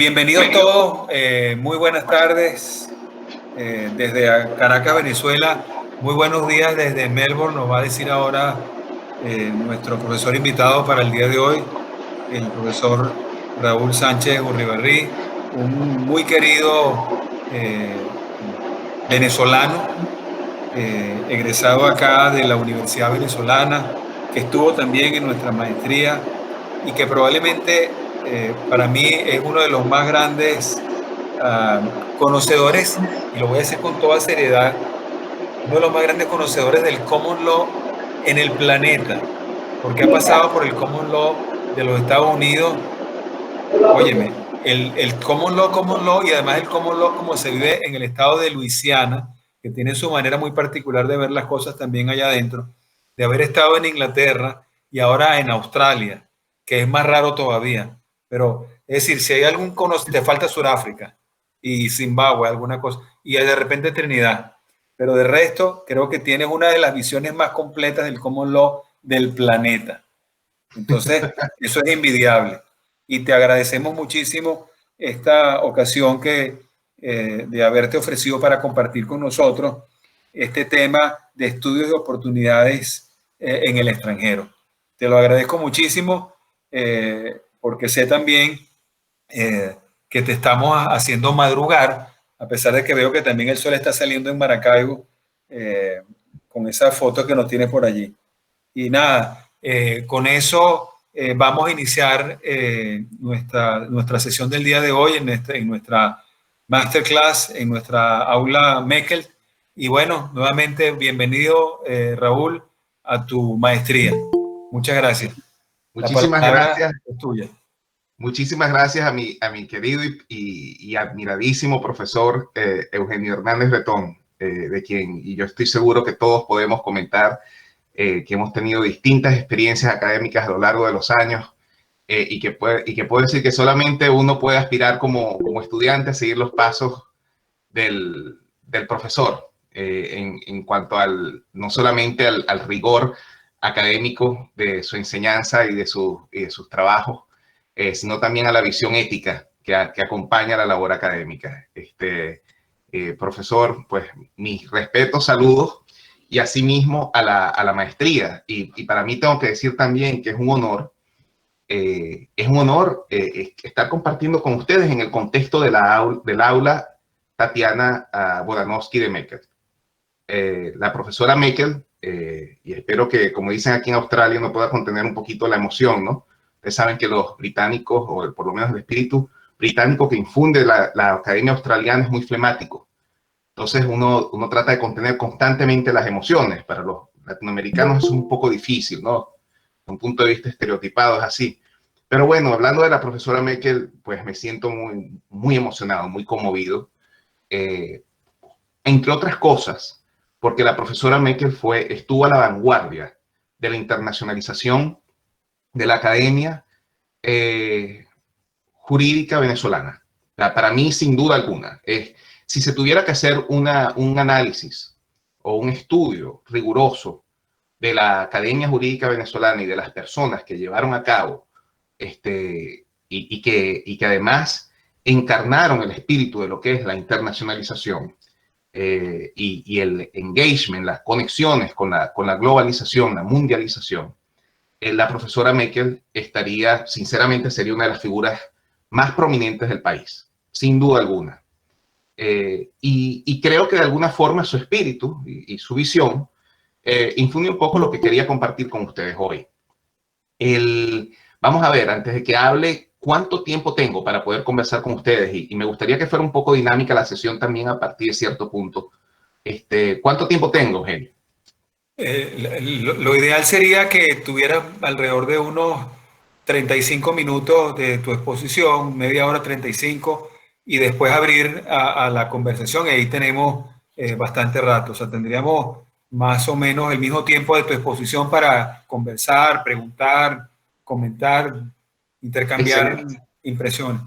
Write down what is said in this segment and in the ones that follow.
Bienvenidos todos, muy buenas tardes desde Caracas, Venezuela. Muy buenos días desde Melbourne. Nos va a decir ahora nuestro profesor invitado para el día de hoy, el profesor Raúl Sánchez Urribarri, un muy querido venezolano, egresado acá de la Universidad Venezolana, que estuvo también en nuestra maestría y que probablemente para mí es uno de los más grandes conocedores, y lo voy a decir con toda seriedad, uno de los más grandes conocedores del common law en el planeta, porque ha pasado por el common law de los Estados Unidos. Óyeme, el common law y además el common law como se vive en el estado de Luisiana, que tiene su manera muy particular de ver las cosas también allá adentro, de haber estado en Inglaterra y ahora en Australia, que es más raro todavía. Pero es decir, si hay algún te falta Sudáfrica y Zimbabue, alguna cosa, y de repente Trinidad. Pero de resto, creo que tienes una de las visiones más completas del common law del planeta. Entonces, eso es envidiable. Y te agradecemos muchísimo esta ocasión de haberte ofrecido para compartir con nosotros este tema de estudios de oportunidades en el extranjero. Te lo agradezco muchísimo porque sé también que te estamos haciendo madrugar, a pesar de que veo que también el sol está saliendo en Maracaibo eh, con esa foto que nos tiene por allí. Y nada, con eso vamos a iniciar nuestra sesión del día de hoy en nuestra masterclass, en nuestra aula Meckel. Y bueno, nuevamente bienvenido, Raúl, a tu maestría. Muchas gracias. La Muchísimas palabra gracias. es tuya. Muchísimas gracias a mi querido y admiradísimo profesor Eugenio Hernández Bretón, de quien y yo estoy seguro que todos podemos comentar que hemos tenido distintas experiencias académicas a lo largo de los años y que puedo decir que solamente uno puede aspirar como estudiante a seguir los pasos del profesor en cuanto no solamente al rigor académico de su enseñanza y de sus trabajos, sino también a la visión ética que acompaña la labor académica. Profesor, pues mis respetos, saludos, y asimismo a la maestría. Y para mí tengo que decir también que es un honor estar compartiendo con ustedes en el contexto del aula Tatiana Bodanovsky de Meckel. La profesora Meckel, y espero que, como dicen aquí en Australia, no pueda contener un poquito la emoción, ¿no? Ustedes saben que los británicos, o por lo menos el espíritu británico que infunde la academia australiana es muy flemático. Entonces uno trata de contener constantemente las emociones. Para los latinoamericanos es un poco difícil, ¿no? De un punto de vista estereotipado es así. Pero bueno, hablando de la profesora Meckel, pues me siento muy, muy emocionado, muy conmovido. Entre otras cosas, porque la profesora Meckel estuvo a la vanguardia de la internacionalización de la academia jurídica venezolana. Para mí, sin duda alguna, si se tuviera que hacer un análisis o un estudio riguroso de la Academia Jurídica Venezolana y de las personas que llevaron a cabo y que además encarnaron el espíritu de lo que es la internacionalización y el engagement, las conexiones con la globalización, la mundialización, la profesora Meckel sinceramente, sería una de las figuras más prominentes del país, sin duda alguna. Y creo que de alguna forma su espíritu y su visión infunde un poco lo que quería compartir con ustedes hoy. Vamos a ver, antes de que hable, ¿cuánto tiempo tengo para poder conversar con ustedes? Y me gustaría que fuera un poco dinámica la sesión también a partir de cierto punto. ¿Cuánto tiempo tengo, Eugenio? Lo ideal sería que tuvieras alrededor de unos 35 minutos de tu exposición, media hora 35, y después abrir a la conversación. Y ahí tenemos bastante rato. O sea, tendríamos más o menos el mismo tiempo de tu exposición para conversar, preguntar, comentar, intercambiar Excelente. impresiones.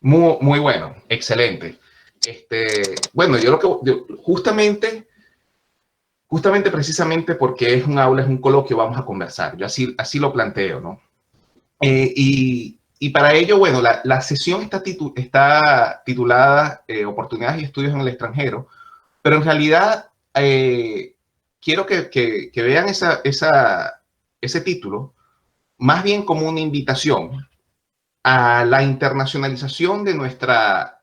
Muy, muy bueno. Excelente. Bueno, justamente precisamente porque es un aula, es un coloquio, vamos a conversar. Yo así lo planteo, ¿no? Y Y para ello, bueno, la sesión está titulada Oportunidades y estudios en el extranjero, pero en realidad quiero que vean ese título más bien como una invitación a la internacionalización de nuestra,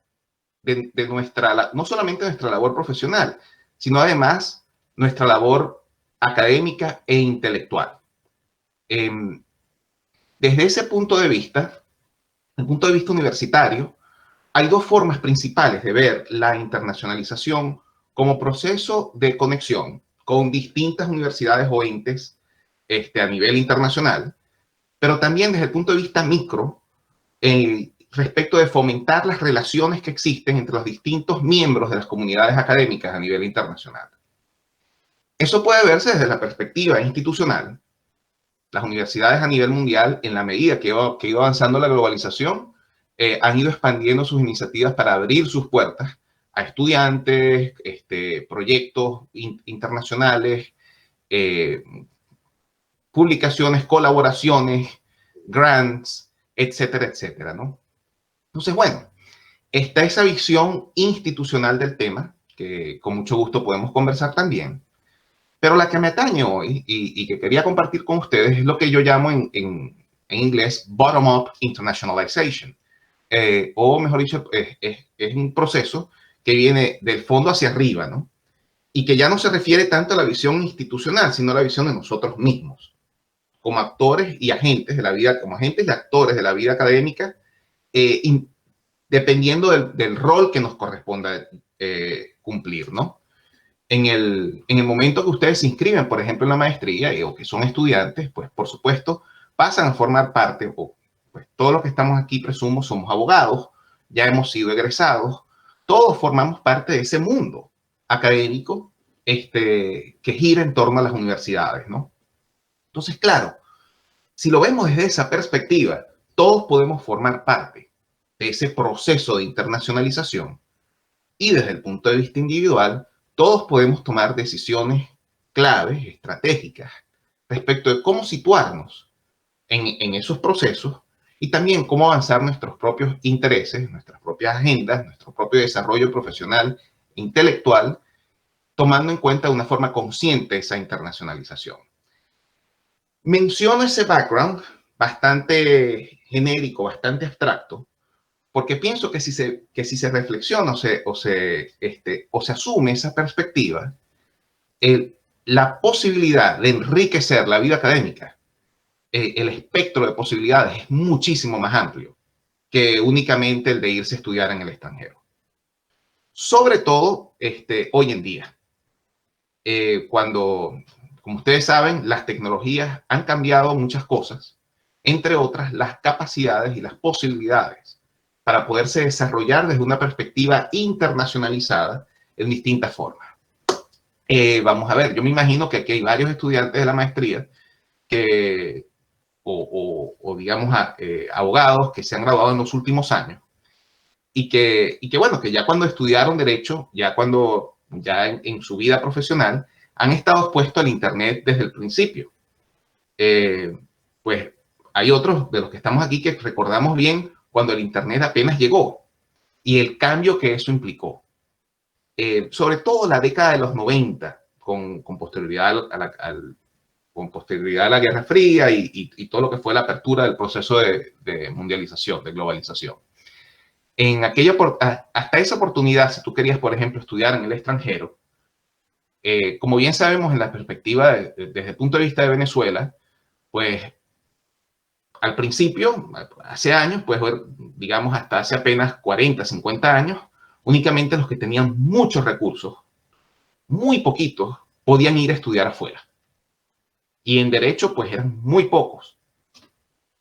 no solamente nuestra labor profesional, sino además nuestra labor académica e intelectual. Desde ese punto de vista, el punto de vista universitario, hay dos formas principales de ver la internacionalización como proceso de conexión con distintas universidades o entes a nivel internacional, pero también desde el punto de vista micro, respecto de fomentar las relaciones que existen entre los distintos miembros de las comunidades académicas a nivel internacional. Eso puede verse desde la perspectiva institucional. Las universidades a nivel mundial, en la medida que iba avanzando la globalización, han ido expandiendo sus iniciativas para abrir sus puertas a estudiantes, proyectos internacionales, publicaciones, colaboraciones, grants, etcétera, etcétera, ¿no? Entonces, bueno, está esa visión institucional del tema, que con mucho gusto podemos conversar también, pero la que me atañe hoy y que quería compartir con ustedes es lo que yo llamo en inglés bottom-up internationalization, o mejor dicho, es un proceso que viene del fondo hacia arriba, ¿no? Y que ya no se refiere tanto a la visión institucional, sino a la visión de nosotros mismos, como actores y agentes de la vida, como agentes y actores de la vida académica, dependiendo del rol que nos corresponda cumplir, ¿no? En el momento que ustedes se inscriben, por ejemplo, en la maestría o que son estudiantes, pues por supuesto pasan a formar parte, o pues todos los que estamos aquí, presumo, somos abogados, ya hemos sido egresados, todos formamos parte de ese mundo académico que gira en torno a las universidades, ¿no? Entonces, claro, si lo vemos desde esa perspectiva, todos podemos formar parte de ese proceso de internacionalización y desde el punto de vista individual, todos podemos tomar decisiones claves, estratégicas, respecto de cómo situarnos en esos procesos y también cómo avanzar nuestros propios intereses, nuestras propias agendas, nuestro propio desarrollo profesional, intelectual, tomando en cuenta de una forma consciente esa internacionalización. Menciono ese background bastante genérico, bastante abstracto, porque pienso que si se reflexiona o se asume esa perspectiva, la posibilidad de enriquecer la vida académica, el espectro de posibilidades es muchísimo más amplio que únicamente el de irse a estudiar en el extranjero. Sobre todo hoy en día, cuando, como ustedes saben, las tecnologías han cambiado muchas cosas, entre otras las capacidades y las posibilidades para poderse desarrollar desde una perspectiva internacionalizada en distintas formas. Vamos a ver, yo me imagino que aquí hay varios estudiantes de la maestría o digamos, abogados que se han graduado en los últimos años y que bueno, que ya cuando estudiaron Derecho, ya en su vida profesional, han estado expuestos al Internet desde el principio. Pues hay otros de los que estamos aquí que recordamos bien cuando el Internet apenas llegó y el cambio que eso implicó. Sobre todo la década de los 90, con posterioridad a la Guerra Fría y todo lo que fue la apertura del proceso de mundialización, de globalización. Hasta esa oportunidad, si tú querías, por ejemplo, estudiar en el extranjero, como bien sabemos en la perspectiva desde el punto de vista de Venezuela, pues al principio, hace años, pues digamos hasta hace apenas 40, 50 años, únicamente los que tenían muchos recursos, muy poquitos, podían ir a estudiar afuera. Y en Derecho, pues eran muy pocos.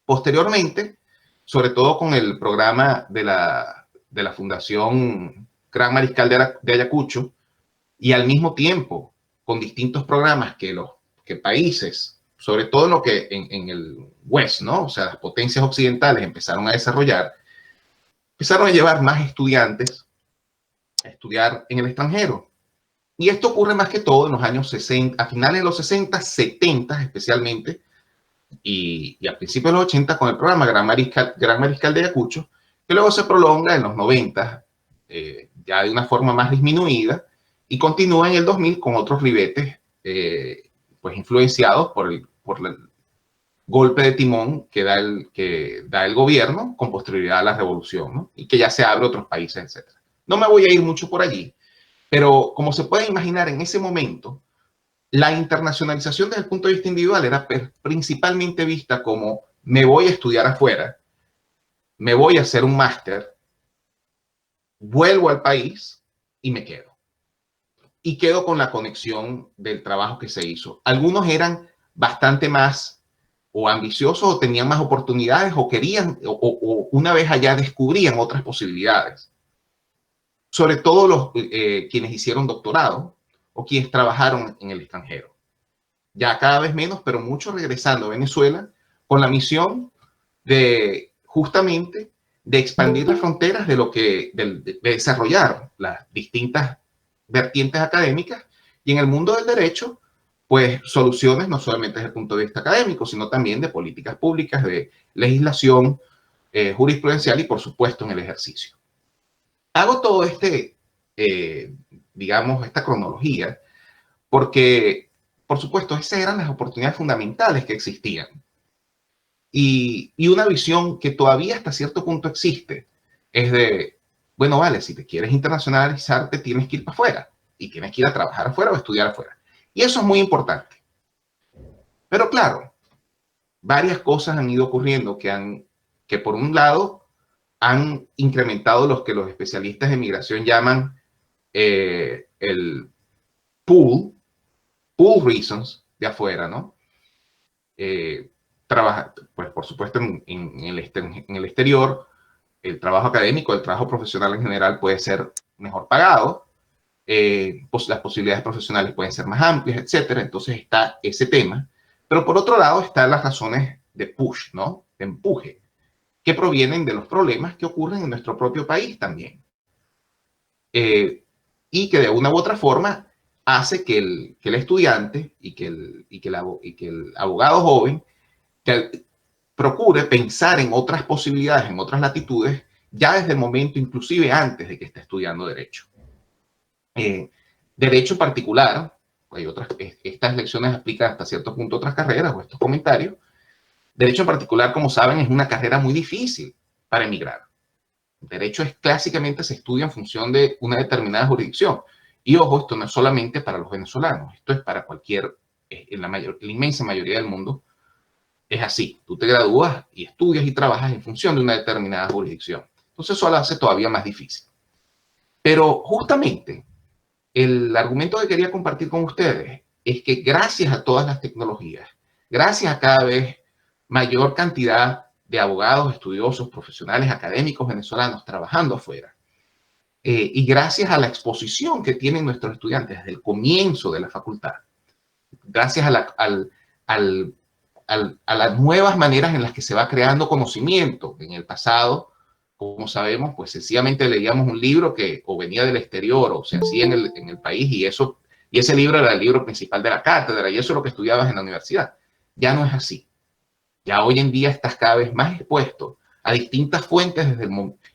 Posteriormente, sobre todo con el programa de la Fundación Gran Mariscal de Ayacucho, y al mismo tiempo con distintos programas que países, sobre todo en el West, ¿no? O sea, las potencias occidentales empezaron a desarrollar, empezaron a llevar más estudiantes a estudiar en el extranjero. Y esto ocurre más que todo en los años 60, a finales de los 60, 70 especialmente, y a principios de los 80 con el programa Gran Mariscal de Ayacucho, que luego se prolonga en los 90, ya de una forma más disminuida, y continúa en el 2000 con otros ribetes, pues influenciados por el golpe de timón que da el gobierno con posterioridad a la revolución, ¿no? Y que ya se abre a otros países, etc. No me voy a ir mucho por allí, pero como se puede imaginar, en ese momento, la internacionalización desde el punto de vista individual era principalmente vista como: me voy a estudiar afuera, me voy a hacer un máster, vuelvo al país y me quedo. Y quedo con la conexión del trabajo que se hizo. Algunos eran bastante más o ambiciosos, o tenían más oportunidades, o querían, o una vez allá descubrían otras posibilidades. Sobre todo los quienes hicieron doctorado o quienes trabajaron en el extranjero. Ya cada vez menos, pero muchos regresando a Venezuela con la misión de justamente de expandir las fronteras de desarrollar las distintas vertientes académicas, y en el mundo del derecho, pues soluciones no solamente desde el punto de vista académico, sino también de políticas públicas, de legislación jurisprudencial y, por supuesto, en el ejercicio. Hago todo digamos, esta cronología porque, por supuesto, esas eran las oportunidades fundamentales que existían. Y una visión que todavía hasta cierto punto existe es de: bueno, vale, si te quieres internacionalizarte, tienes que ir para afuera y tienes que ir a trabajar afuera o estudiar afuera. Y eso es muy importante. Pero claro, varias cosas han ido ocurriendo que por un lado han incrementado los que los especialistas de migración llaman el pool reasons de afuera, ¿no? Trabaja, pues por supuesto en el exterior, el trabajo académico, el trabajo profesional en general puede ser mejor pagado, pues las posibilidades profesionales pueden ser más amplias, etcétera. Entonces está ese tema. Pero por otro lado están las razones de push, ¿no? De empuje, que provienen de los problemas que ocurren en nuestro propio país también. Y que de una u otra forma hace que el estudiante y que el abogado joven que procure pensar en otras posibilidades, en otras latitudes, ya desde el momento, inclusive antes de que esté estudiando Derecho. Derecho en particular, hay estas lecciones aplican hasta cierto punto a otras carreras o estos comentarios. Derecho en particular, como saben, es una carrera muy difícil para emigrar. Derecho clásicamente se estudia en función de una determinada jurisdicción. Y ojo, esto no es solamente para los venezolanos, esto es para cualquier, en la inmensa mayoría del mundo, es así. Tú te gradúas y estudias y trabajas en función de una determinada jurisdicción. Entonces eso lo hace todavía más difícil. Pero justamente el argumento que quería compartir con ustedes es que gracias a todas las tecnologías, gracias a cada vez mayor cantidad de abogados, estudiosos, profesionales, académicos venezolanos trabajando afuera, y gracias a la exposición que tienen nuestros estudiantes desde el comienzo de la facultad, gracias a las nuevas maneras en las que se va creando conocimiento. En el pasado, como sabemos, pues sencillamente leíamos un libro que o venía del exterior o se hacía en el país, y ese libro era el libro principal de la cátedra, y eso es lo que estudiabas en la universidad. Ya no es así. Ya hoy en día estás cada vez más expuesto a distintas fuentes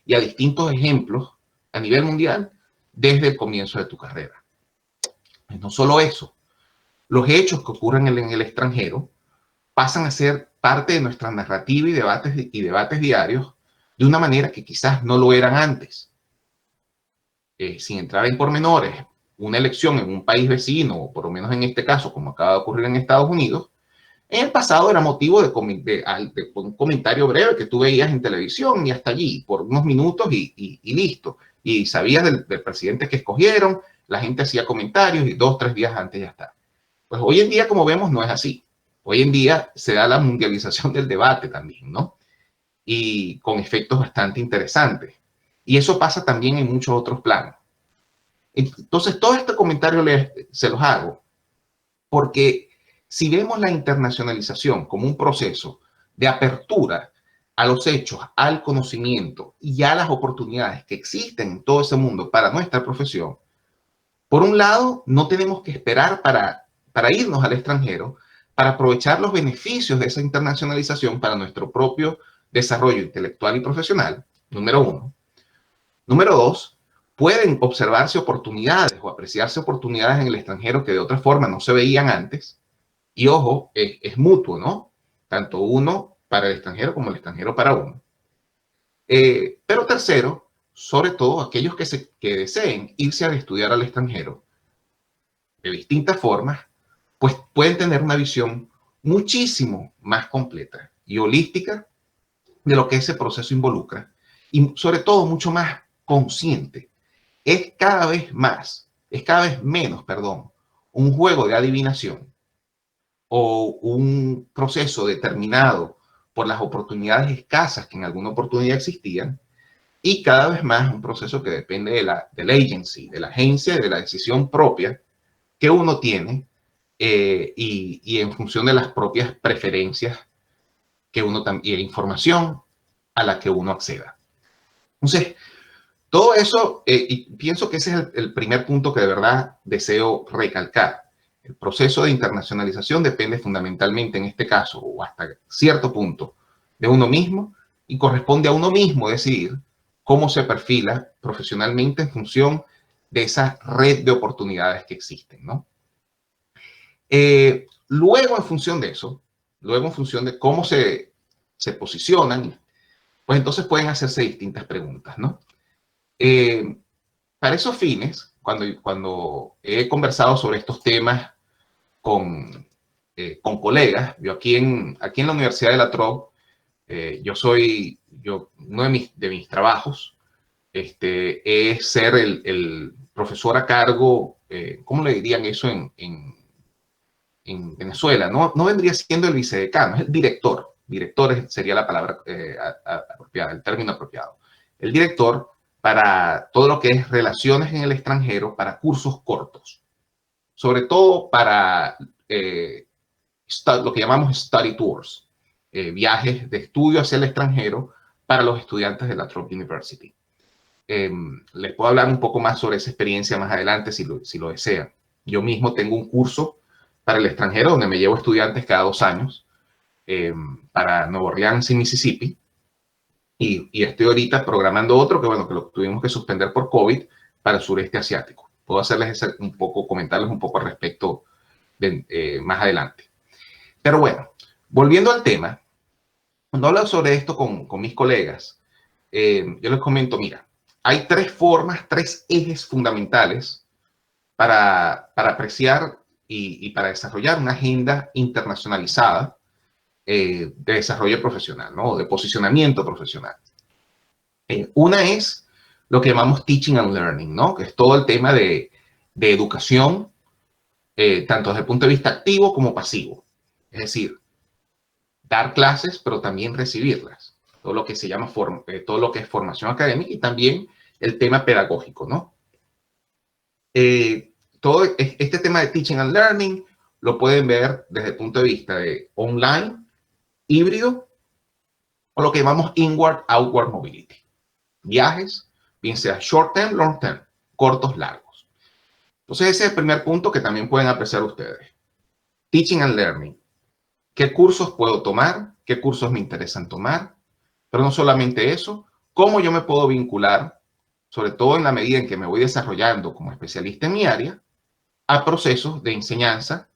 y a distintos ejemplos a nivel mundial desde el comienzo de tu carrera. Y no solo eso, los hechos que ocurren en el extranjero pasan a ser parte de nuestra narrativa y debates diarios de una manera que quizás no lo eran antes. Sin entrar en pormenores, una elección en un país vecino, o por lo menos en este caso, como acaba de ocurrir en Estados Unidos, en el pasado era motivo de un comentario breve que tú veías en televisión y hasta allí, por unos minutos y listo. Y sabías del presidente que escogieron, la gente hacía comentarios y 2 o 3 días antes ya está. Pues hoy en día, como vemos, no es así. Hoy en día se da la mundialización del debate también, ¿no? Y con efectos bastante interesantes. Y eso pasa también en muchos otros planos. Entonces, todo este comentario se los hago porque si vemos la internacionalización como un proceso de apertura a los hechos, al conocimiento y a las oportunidades que existen en todo ese mundo para nuestra profesión, por un lado, no tenemos que esperar para irnos al extranjero para aprovechar los beneficios de esa internacionalización para nuestro propio desarrollo intelectual y profesional, número uno. Número dos, pueden observarse oportunidades o apreciarse oportunidades en el extranjero que de otra forma no se veían antes. Y ojo, es mutuo, ¿no? Tanto uno para el extranjero como el extranjero para uno. Pero tercero, sobre todo aquellos que deseen irse a estudiar al extranjero de distintas formas, pues pueden tener una visión muchísimo más completa y holística de lo que ese proceso involucra y sobre todo mucho más consciente. Es cada vez menos, perdón, un juego de adivinación o un proceso determinado por las oportunidades escasas que en alguna oportunidad existían, y cada vez más un proceso que depende de la agency, de la agencia, de la decisión propia que uno tiene y en función de las propias preferencias que uno y la información a la que uno acceda. Entonces, todo eso, y pienso que ese es el primer punto que de verdad deseo recalcar. El proceso de internacionalización depende fundamentalmente, en este caso, o hasta cierto punto, de uno mismo, y corresponde a uno mismo decidir cómo se perfila profesionalmente en función de esa red de oportunidades que existen, ¿no? Luego, en función de eso, luego en función de cómo se posicionan, pues entonces pueden hacerse distintas preguntas, ¿no? Para esos fines, cuando he conversado sobre estos temas con colegas, yo aquí en la Universidad de La Trobe, uno de mis trabajos es ser el profesor a cargo, ¿cómo le dirían eso en Venezuela? No vendría siendo el vicedecano, es el director. Director sería la palabra apropiada, el término apropiado. El director para todo lo que es relaciones en el extranjero, para cursos cortos, sobre todo para lo que llamamos study tours, viajes de estudio hacia el extranjero para los estudiantes de la Trobe University. Les puedo hablar un poco más sobre esa experiencia más adelante si lo desean. Yo mismo tengo un curso para el extranjero donde me llevo estudiantes cada 2 años para Nueva Orleans y Mississippi. Y estoy ahorita programando otro que, bueno, que lo tuvimos que suspender por COVID para el sureste asiático. Puedo comentarles un poco al respecto más adelante. Pero bueno, volviendo al tema, cuando hablo sobre esto con mis colegas, yo les comento, mira, hay 3 ejes fundamentales para apreciar y para desarrollar una agenda internacionalizada de desarrollo profesional, ¿no? De posicionamiento profesional. Una es lo que llamamos teaching and learning, ¿no? Que es todo el tema de educación, tanto desde el punto de vista activo como pasivo. Es decir, dar clases, pero también recibirlas. Todo lo que se llama todo lo que es formación académica y también el tema pedagógico, ¿no? Todo este tema de teaching and learning lo pueden ver desde el punto de vista de online, híbrido, o lo que llamamos inward-outward mobility. Viajes, bien sea short-term, long-term, cortos, largos. Entonces ese es el primer punto que también pueden apreciar ustedes. Teaching and learning. ¿Qué cursos puedo tomar? ¿Qué cursos me interesan tomar? Pero no solamente eso, ¿cómo yo me puedo vincular, sobre todo en la medida en que me voy desarrollando como especialista en mi área, a procesos de enseñanza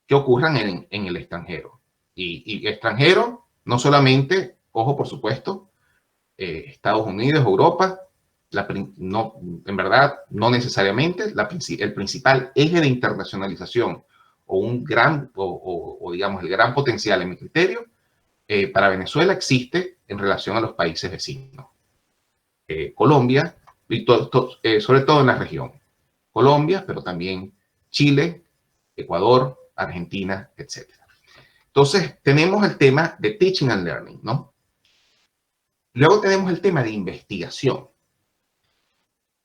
que ocurran en el extranjero? Y extranjero, no solamente, ojo, por supuesto, Estados Unidos, Europa, en verdad, no necesariamente. El principal eje de internacionalización o digamos, el gran potencial en mi criterio para Venezuela existe en relación a los países vecinos. Colombia, y sobre todo en la región. Colombia, pero también Chile, Ecuador, Argentina, etc. Entonces, tenemos el tema de teaching and learning, ¿no? Luego tenemos el tema de investigación.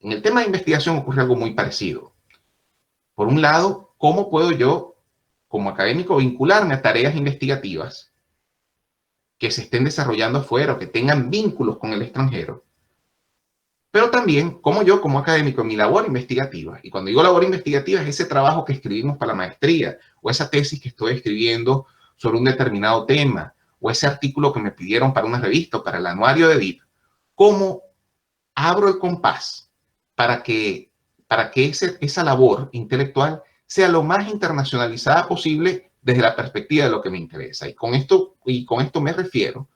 En el tema de investigación ocurre algo muy parecido. Por un lado, ¿cómo puedo yo, como académico, vincularme a tareas investigativas que se estén desarrollando afuera o que tengan vínculos con el extranjero, pero también como yo, como académico, en mi labor investigativa. Y cuando digo labor investigativa es ese trabajo que escribimos para la maestría o esa tesis que estoy escribiendo sobre un determinado tema o ese artículo que me pidieron para una revista o para el anuario de DIP. ¿Cómo abro el compás para que esa labor intelectual sea lo más internacionalizada posible desde la perspectiva de lo que me interesa? Y con esto me refiero,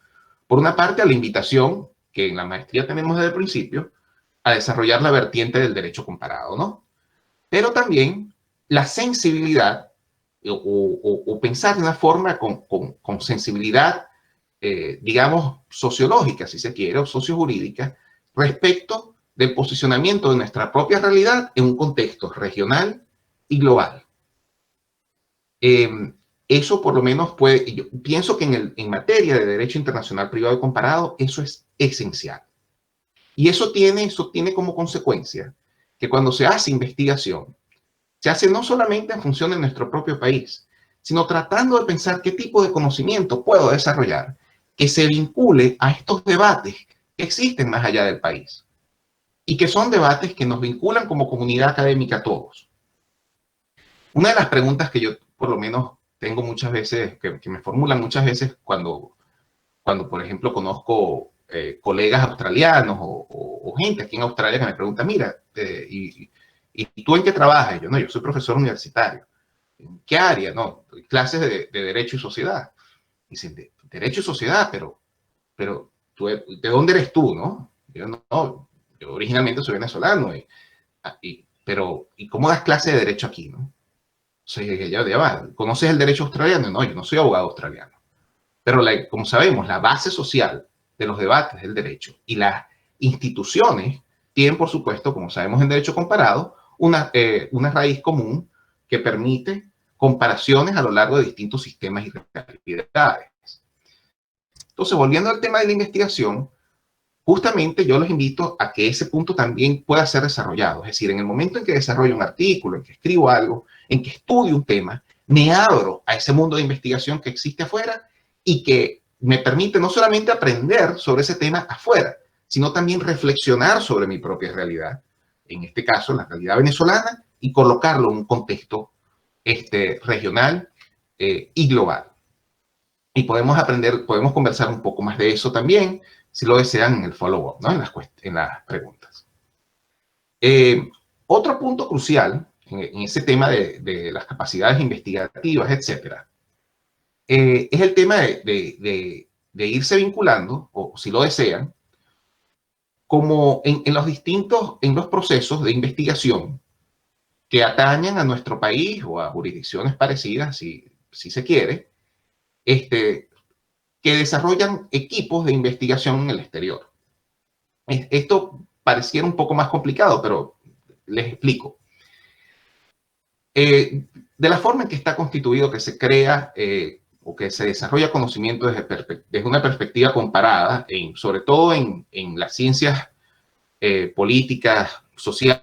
por una parte, a la invitación que en la maestría tenemos desde el principio, a desarrollar la vertiente del derecho comparado, ¿no? Pero también la sensibilidad o pensar de una forma con sensibilidad, digamos, sociológica, si se quiere, o sociojurídica, respecto del posicionamiento de nuestra propia realidad en un contexto regional y global. Eso por lo menos puede, yo pienso que en materia de derecho internacional privado y comparado, eso es esencial. Y eso tiene como consecuencia que cuando se hace investigación, se hace no solamente en función de nuestro propio país, sino tratando de pensar qué tipo de conocimiento puedo desarrollar que se vincule a estos debates que existen más allá del país y que son debates que nos vinculan como comunidad académica a todos. Una de las preguntas que yo por lo menos tengo muchas veces, que me formulan muchas veces cuando por ejemplo, conozco colegas australianos o gente aquí en Australia que me pregunta, mira, ¿y tú en qué trabajas? Y yo, no, yo soy profesor universitario. ¿En qué área? No, clases de Derecho y Sociedad. Dicen, Derecho y Sociedad, pero ¿de dónde eres tú, no? Yo, no, yo originalmente soy venezolano, ¿y cómo das clase de Derecho aquí, no? O sea, ya va, ¿conoces el derecho australiano? No, yo no soy abogado australiano. Pero como sabemos, la base social de los debates del derecho y las instituciones tienen, por supuesto, como sabemos en derecho comparado, una raíz común que permite comparaciones a lo largo de distintos sistemas y realidades. Entonces, volviendo al tema de la investigación, justamente yo los invito a que ese punto también pueda ser desarrollado. Es decir, en el momento en que desarrollo un artículo, en que escribo algo, en que estudio un tema, me abro a ese mundo de investigación que existe afuera y que me permite no solamente aprender sobre ese tema afuera, sino también reflexionar sobre mi propia realidad, en este caso la realidad venezolana, y colocarlo en un contexto regional y global. Y podemos conversar un poco más de eso también, si lo desean, en el follow-up, ¿no? En las preguntas. Otro punto crucial en ese tema de las capacidades investigativas, etcétera, es el tema de irse vinculando, o si lo desean, como en los procesos de investigación que atañen a nuestro país o a jurisdicciones parecidas, si se quiere, que desarrollan equipos de investigación en el exterior. Esto pareciera un poco más complicado, pero les explico. De la forma en que está constituido, que se crea o que se desarrolla conocimiento desde una perspectiva comparada, sobre todo en las ciencias políticas, sociales,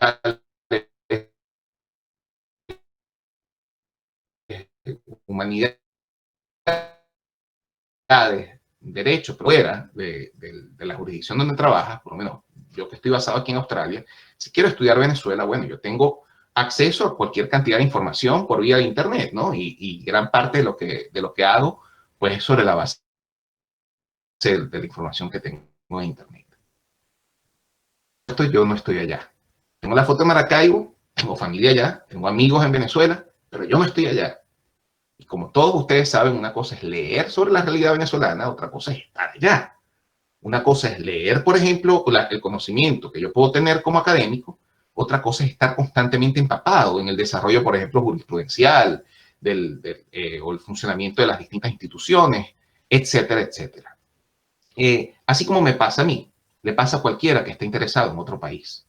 humanidades, derecho, pero fuera de la jurisdicción donde trabajas, por lo menos yo que estoy basado aquí en Australia, si quiero estudiar Venezuela, bueno, yo tengo acceso a cualquier cantidad de información por vía de Internet, ¿no? Y gran parte de lo que hago, pues es sobre la base de la información que tengo en Internet. Yo no estoy allá. Tengo la foto de Maracaibo, tengo familia allá, tengo amigos en Venezuela, pero yo no estoy allá. Y como todos ustedes saben, una cosa es leer sobre la realidad venezolana, otra cosa es estar allá. Una cosa es leer, por ejemplo, el conocimiento que yo puedo tener como académico, otra cosa es estar constantemente empapado en el desarrollo, por ejemplo, jurisprudencial, o el funcionamiento de las distintas instituciones, etcétera, etcétera. Así como me pasa a mí, le pasa a cualquiera que esté interesado en otro país.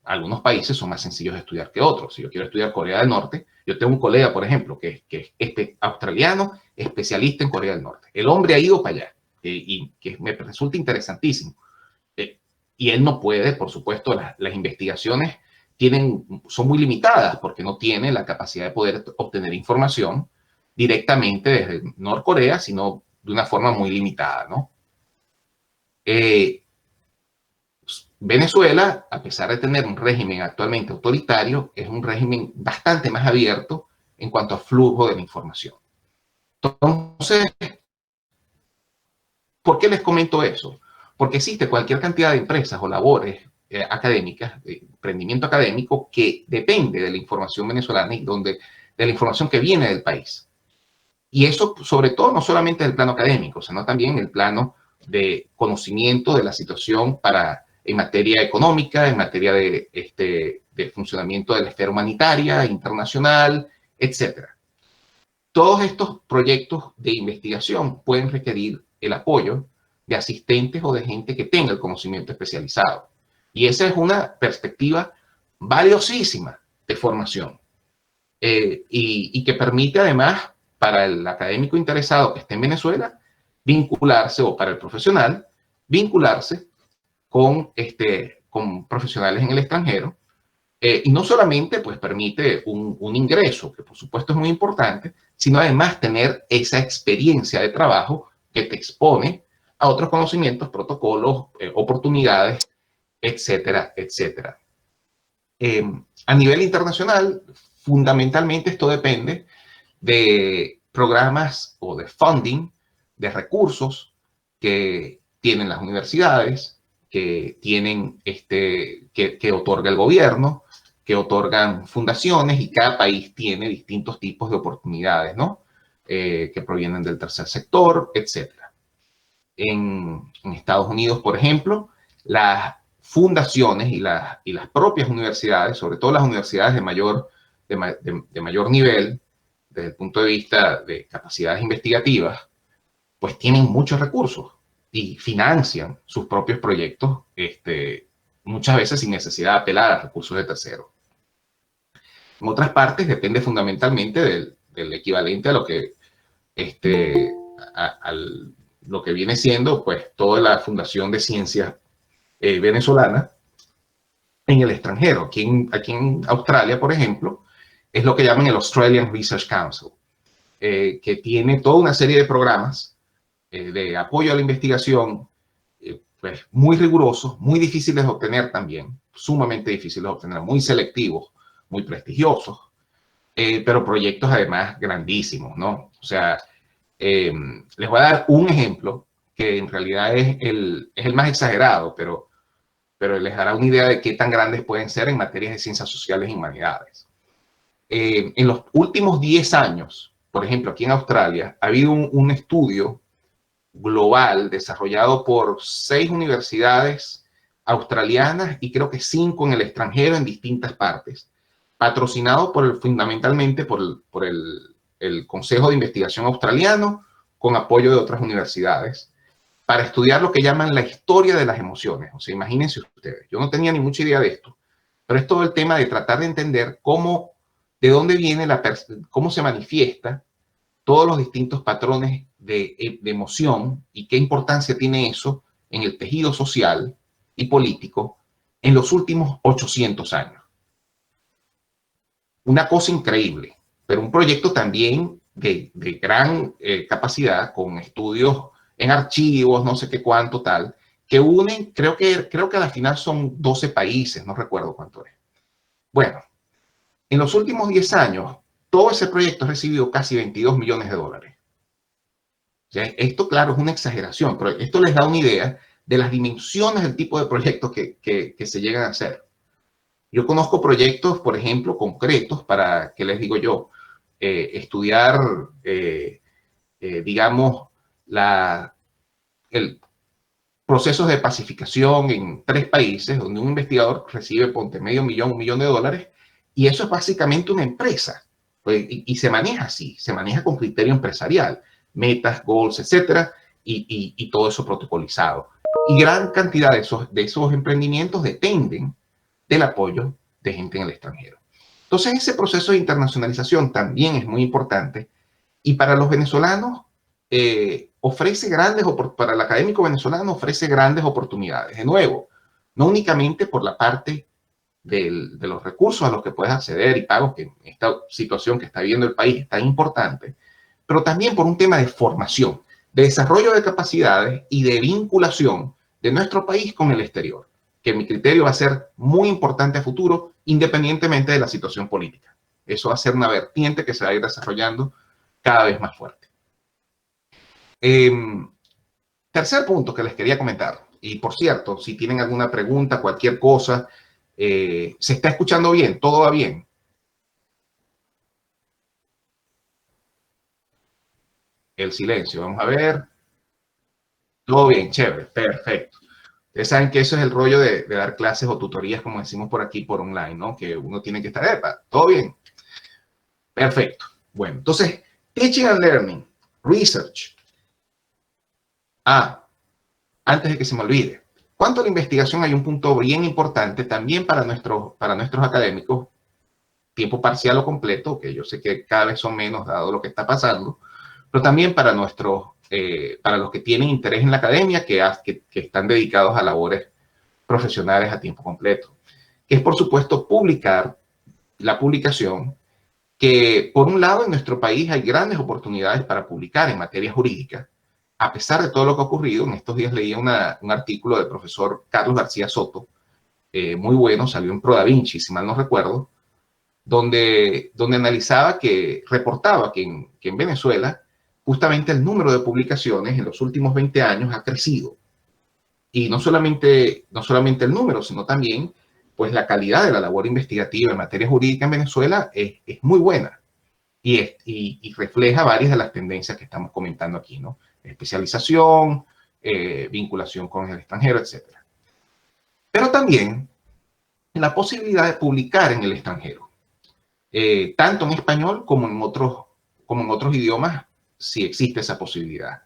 Algunos países son más sencillos de estudiar que otros. Si yo quiero estudiar Corea del Norte, yo tengo un colega, por ejemplo, que es australiano, especialista en Corea del Norte. El hombre ha ido para allá y que me resulta interesantísimo. Y él no puede, por supuesto, las investigaciones son muy limitadas porque no tiene la capacidad de poder obtener información directamente desde Norcorea, sino de una forma muy limitada, ¿no? Venezuela, a pesar de tener un régimen actualmente autoritario, es un régimen bastante más abierto en cuanto a flujo de la información. Entonces, ¿por qué les comento eso? Porque existe cualquier cantidad de empresas o labores académicas, de emprendimiento académico, que depende de la información venezolana y de la información que viene del país. Y eso, sobre todo, no solamente en el plano académico, sino también en el plano de conocimiento de la situación en materia económica, en materia de funcionamiento de la esfera humanitaria, internacional, etc. Todos estos proyectos de investigación pueden requerir el apoyo de asistentes o de gente que tenga el conocimiento especializado. Y esa es una perspectiva valiosísima de formación y que permite además para el académico interesado que esté en Venezuela vincularse, o para el profesional vincularse con profesionales en el extranjero. Y no solamente pues permite un ingreso, que por supuesto es muy importante, sino además tener esa experiencia de trabajo que te expone a otros conocimientos, protocolos, oportunidades, etcétera, etcétera. A nivel internacional, fundamentalmente esto depende de programas o de funding, de recursos que tienen las universidades, que tienen que otorga el gobierno, que otorgan fundaciones, y cada país tiene distintos tipos de oportunidades, ¿no? Que provienen del tercer sector, etc. En Estados Unidos, por ejemplo, las fundaciones y las propias universidades, sobre todo las universidades de mayor nivel, desde el punto de vista de capacidades investigativas, pues tienen muchos recursos y financian sus propios proyectos, muchas veces sin necesidad de apelar a recursos de terceros. En otras partes depende fundamentalmente del equivalente a lo que, lo que viene siendo pues toda la Fundación de Ciencias venezolana en el extranjero. Aquí en Australia, por ejemplo, es lo que llaman el Australian Research Council, que tiene toda una serie de programas de apoyo a la investigación, pues muy rigurosos, muy difíciles de obtener también, sumamente difíciles de obtener, muy selectivos, muy prestigiosos, pero proyectos además grandísimos, ¿no? O sea, les voy a dar un ejemplo que en realidad es el más exagerado, pero les dará una idea de qué tan grandes pueden ser en materias de ciencias sociales y humanidades. En los últimos 10 años, por ejemplo, aquí en Australia, ha habido un estudio global desarrollado por 6 universidades australianas y creo que 5 en el extranjero en distintas partes, patrocinado fundamentalmente por el Consejo de Investigación Australiano, con apoyo de otras universidades, para estudiar lo que llaman la historia de las emociones. O sea, imagínense ustedes, yo no tenía ni mucha idea de esto, pero es todo el tema de tratar de entender de dónde viene cómo se manifiesta todos los distintos patrones de emoción y qué importancia tiene eso en el tejido social y político en los últimos 800 años. Una cosa increíble, pero un proyecto también de gran capacidad, con estudios en archivos, no sé qué cuánto tal, que unen, creo que a la final son 12 países, no recuerdo cuánto es. Bueno, en los últimos 10 años, todo ese proyecto ha recibido casi 22 millones de dólares. O sea, esto, claro, es una exageración, pero esto les da una idea de las dimensiones del tipo de proyectos que se llegan a hacer. Yo conozco proyectos, por ejemplo, concretos para, ¿qué les digo yo? Estudiar, digamos, el procesos de pacificación en 3 países, donde un investigador recibe, ponte, $500,000, $1 millón de dólares, y eso es básicamente una empresa. Pues, y se maneja así, se maneja con criterio empresarial, metas, goals, etcétera, y todo eso protocolizado. Y gran cantidad de esos emprendimientos dependen del apoyo de gente en el extranjero. Entonces, ese proceso de internacionalización también es muy importante, y para los venezolanos para el académico venezolano ofrece grandes oportunidades. De nuevo, no únicamente por la parte de los recursos a los que puedes acceder y pagos, que en esta situación que está viviendo el país es tan importante, pero también por un tema de formación, de desarrollo de capacidades y de vinculación de nuestro país con el exterior. que mi criterio va a ser muy importante a futuro, independientemente de la situación política. Eso va a ser una vertiente que se va a ir desarrollando cada vez más fuerte. Tercer punto que les quería comentar, y por cierto, si tienen alguna pregunta, cualquier cosa, ¿se está escuchando bien? ¿Todo va bien? El silencio, vamos a ver. Todo bien, chévere, perfecto. Ustedes saben que eso es el rollo de dar clases o tutorías, como decimos por aquí, por online, ¿no? Que uno tiene que estar, epa, todo bien. Perfecto. Bueno, entonces, Teaching and Learning, Research. Antes de que se me olvide, cuanto a la investigación hay un punto bien importante también para nuestros académicos, tiempo parcial o completo, que yo sé que cada vez son menos dado lo que está pasando, pero también para para los que tienen interés en la academia, que están dedicados a labores profesionales a tiempo completo, que es por supuesto publicar la publicación, que por un lado en nuestro país hay grandes oportunidades para publicar en materia jurídica, a pesar de todo lo que ha ocurrido. En estos días leía un artículo del profesor Carlos García Soto, muy bueno, salió en Pro Da Vinci, si mal no recuerdo, donde analizaba reportaba que en Venezuela justamente el número de publicaciones en los últimos 20 años ha crecido. Y no solamente el número, sino también pues la calidad de la labor investigativa en materia jurídica en Venezuela es muy buena y refleja varias de las tendencias que estamos comentando aquí, ¿no? Especialización, vinculación con el extranjero, etc. Pero también la posibilidad de publicar en el extranjero, tanto en español como en otros idiomas, si existe esa posibilidad.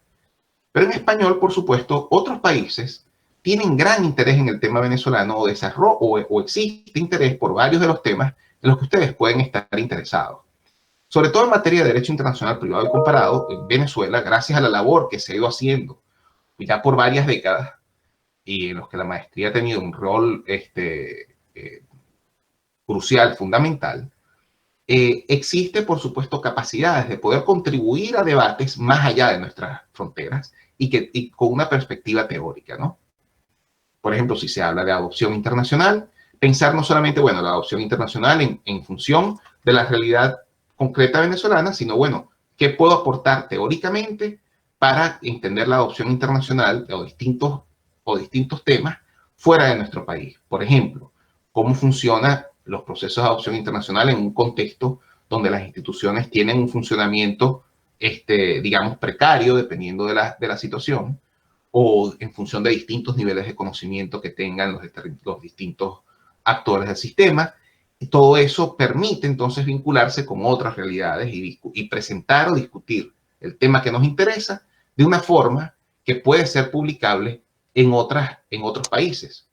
Pero en español, por supuesto, otros países tienen gran interés en el tema venezolano o existe interés por varios de los temas en los que ustedes pueden estar interesados. Sobre todo en materia de derecho internacional privado y comparado, en Venezuela, gracias a la labor que se ha ido haciendo ya por varias décadas y en los que la maestría ha tenido un rol crucial, fundamental, existe, por supuesto, capacidades de poder contribuir a debates más allá de nuestras fronteras y con una perspectiva teórica, ¿no? Por ejemplo, si se habla de adopción internacional, pensar no solamente, bueno, la adopción internacional en función de la realidad concreta venezolana, sino, bueno, ¿qué puedo aportar teóricamente para entender la adopción internacional o distintos temas fuera de nuestro país? Por ejemplo, ¿cómo funcionan los procesos de adopción internacional en un contexto donde las instituciones tienen un funcionamiento, digamos, precario, dependiendo de la situación, o en función de distintos niveles de conocimiento que tengan los distintos actores del sistema? Y todo eso permite entonces vincularse con otras realidades y presentar o discutir el tema que nos interesa de una forma que puede ser publicable en otros países.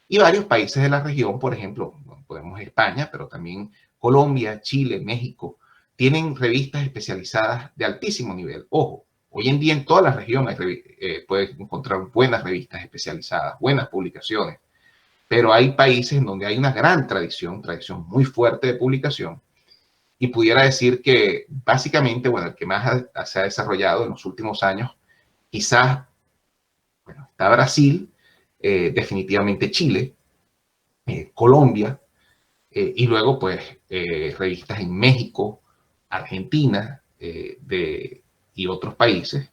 Y varios países de la región, por ejemplo, podemos España, pero también Colombia, Chile, México, tienen revistas especializadas de altísimo nivel. Ojo, hoy en día en toda la región puedes encontrar buenas revistas especializadas, buenas publicaciones, pero hay países en donde hay una gran tradición muy fuerte de publicación, y pudiera decir que básicamente, bueno, el que más se ha desarrollado en los últimos años, quizás, bueno, está Brasil, definitivamente Chile, Colombia, y luego pues revistas en México, Argentina y otros países,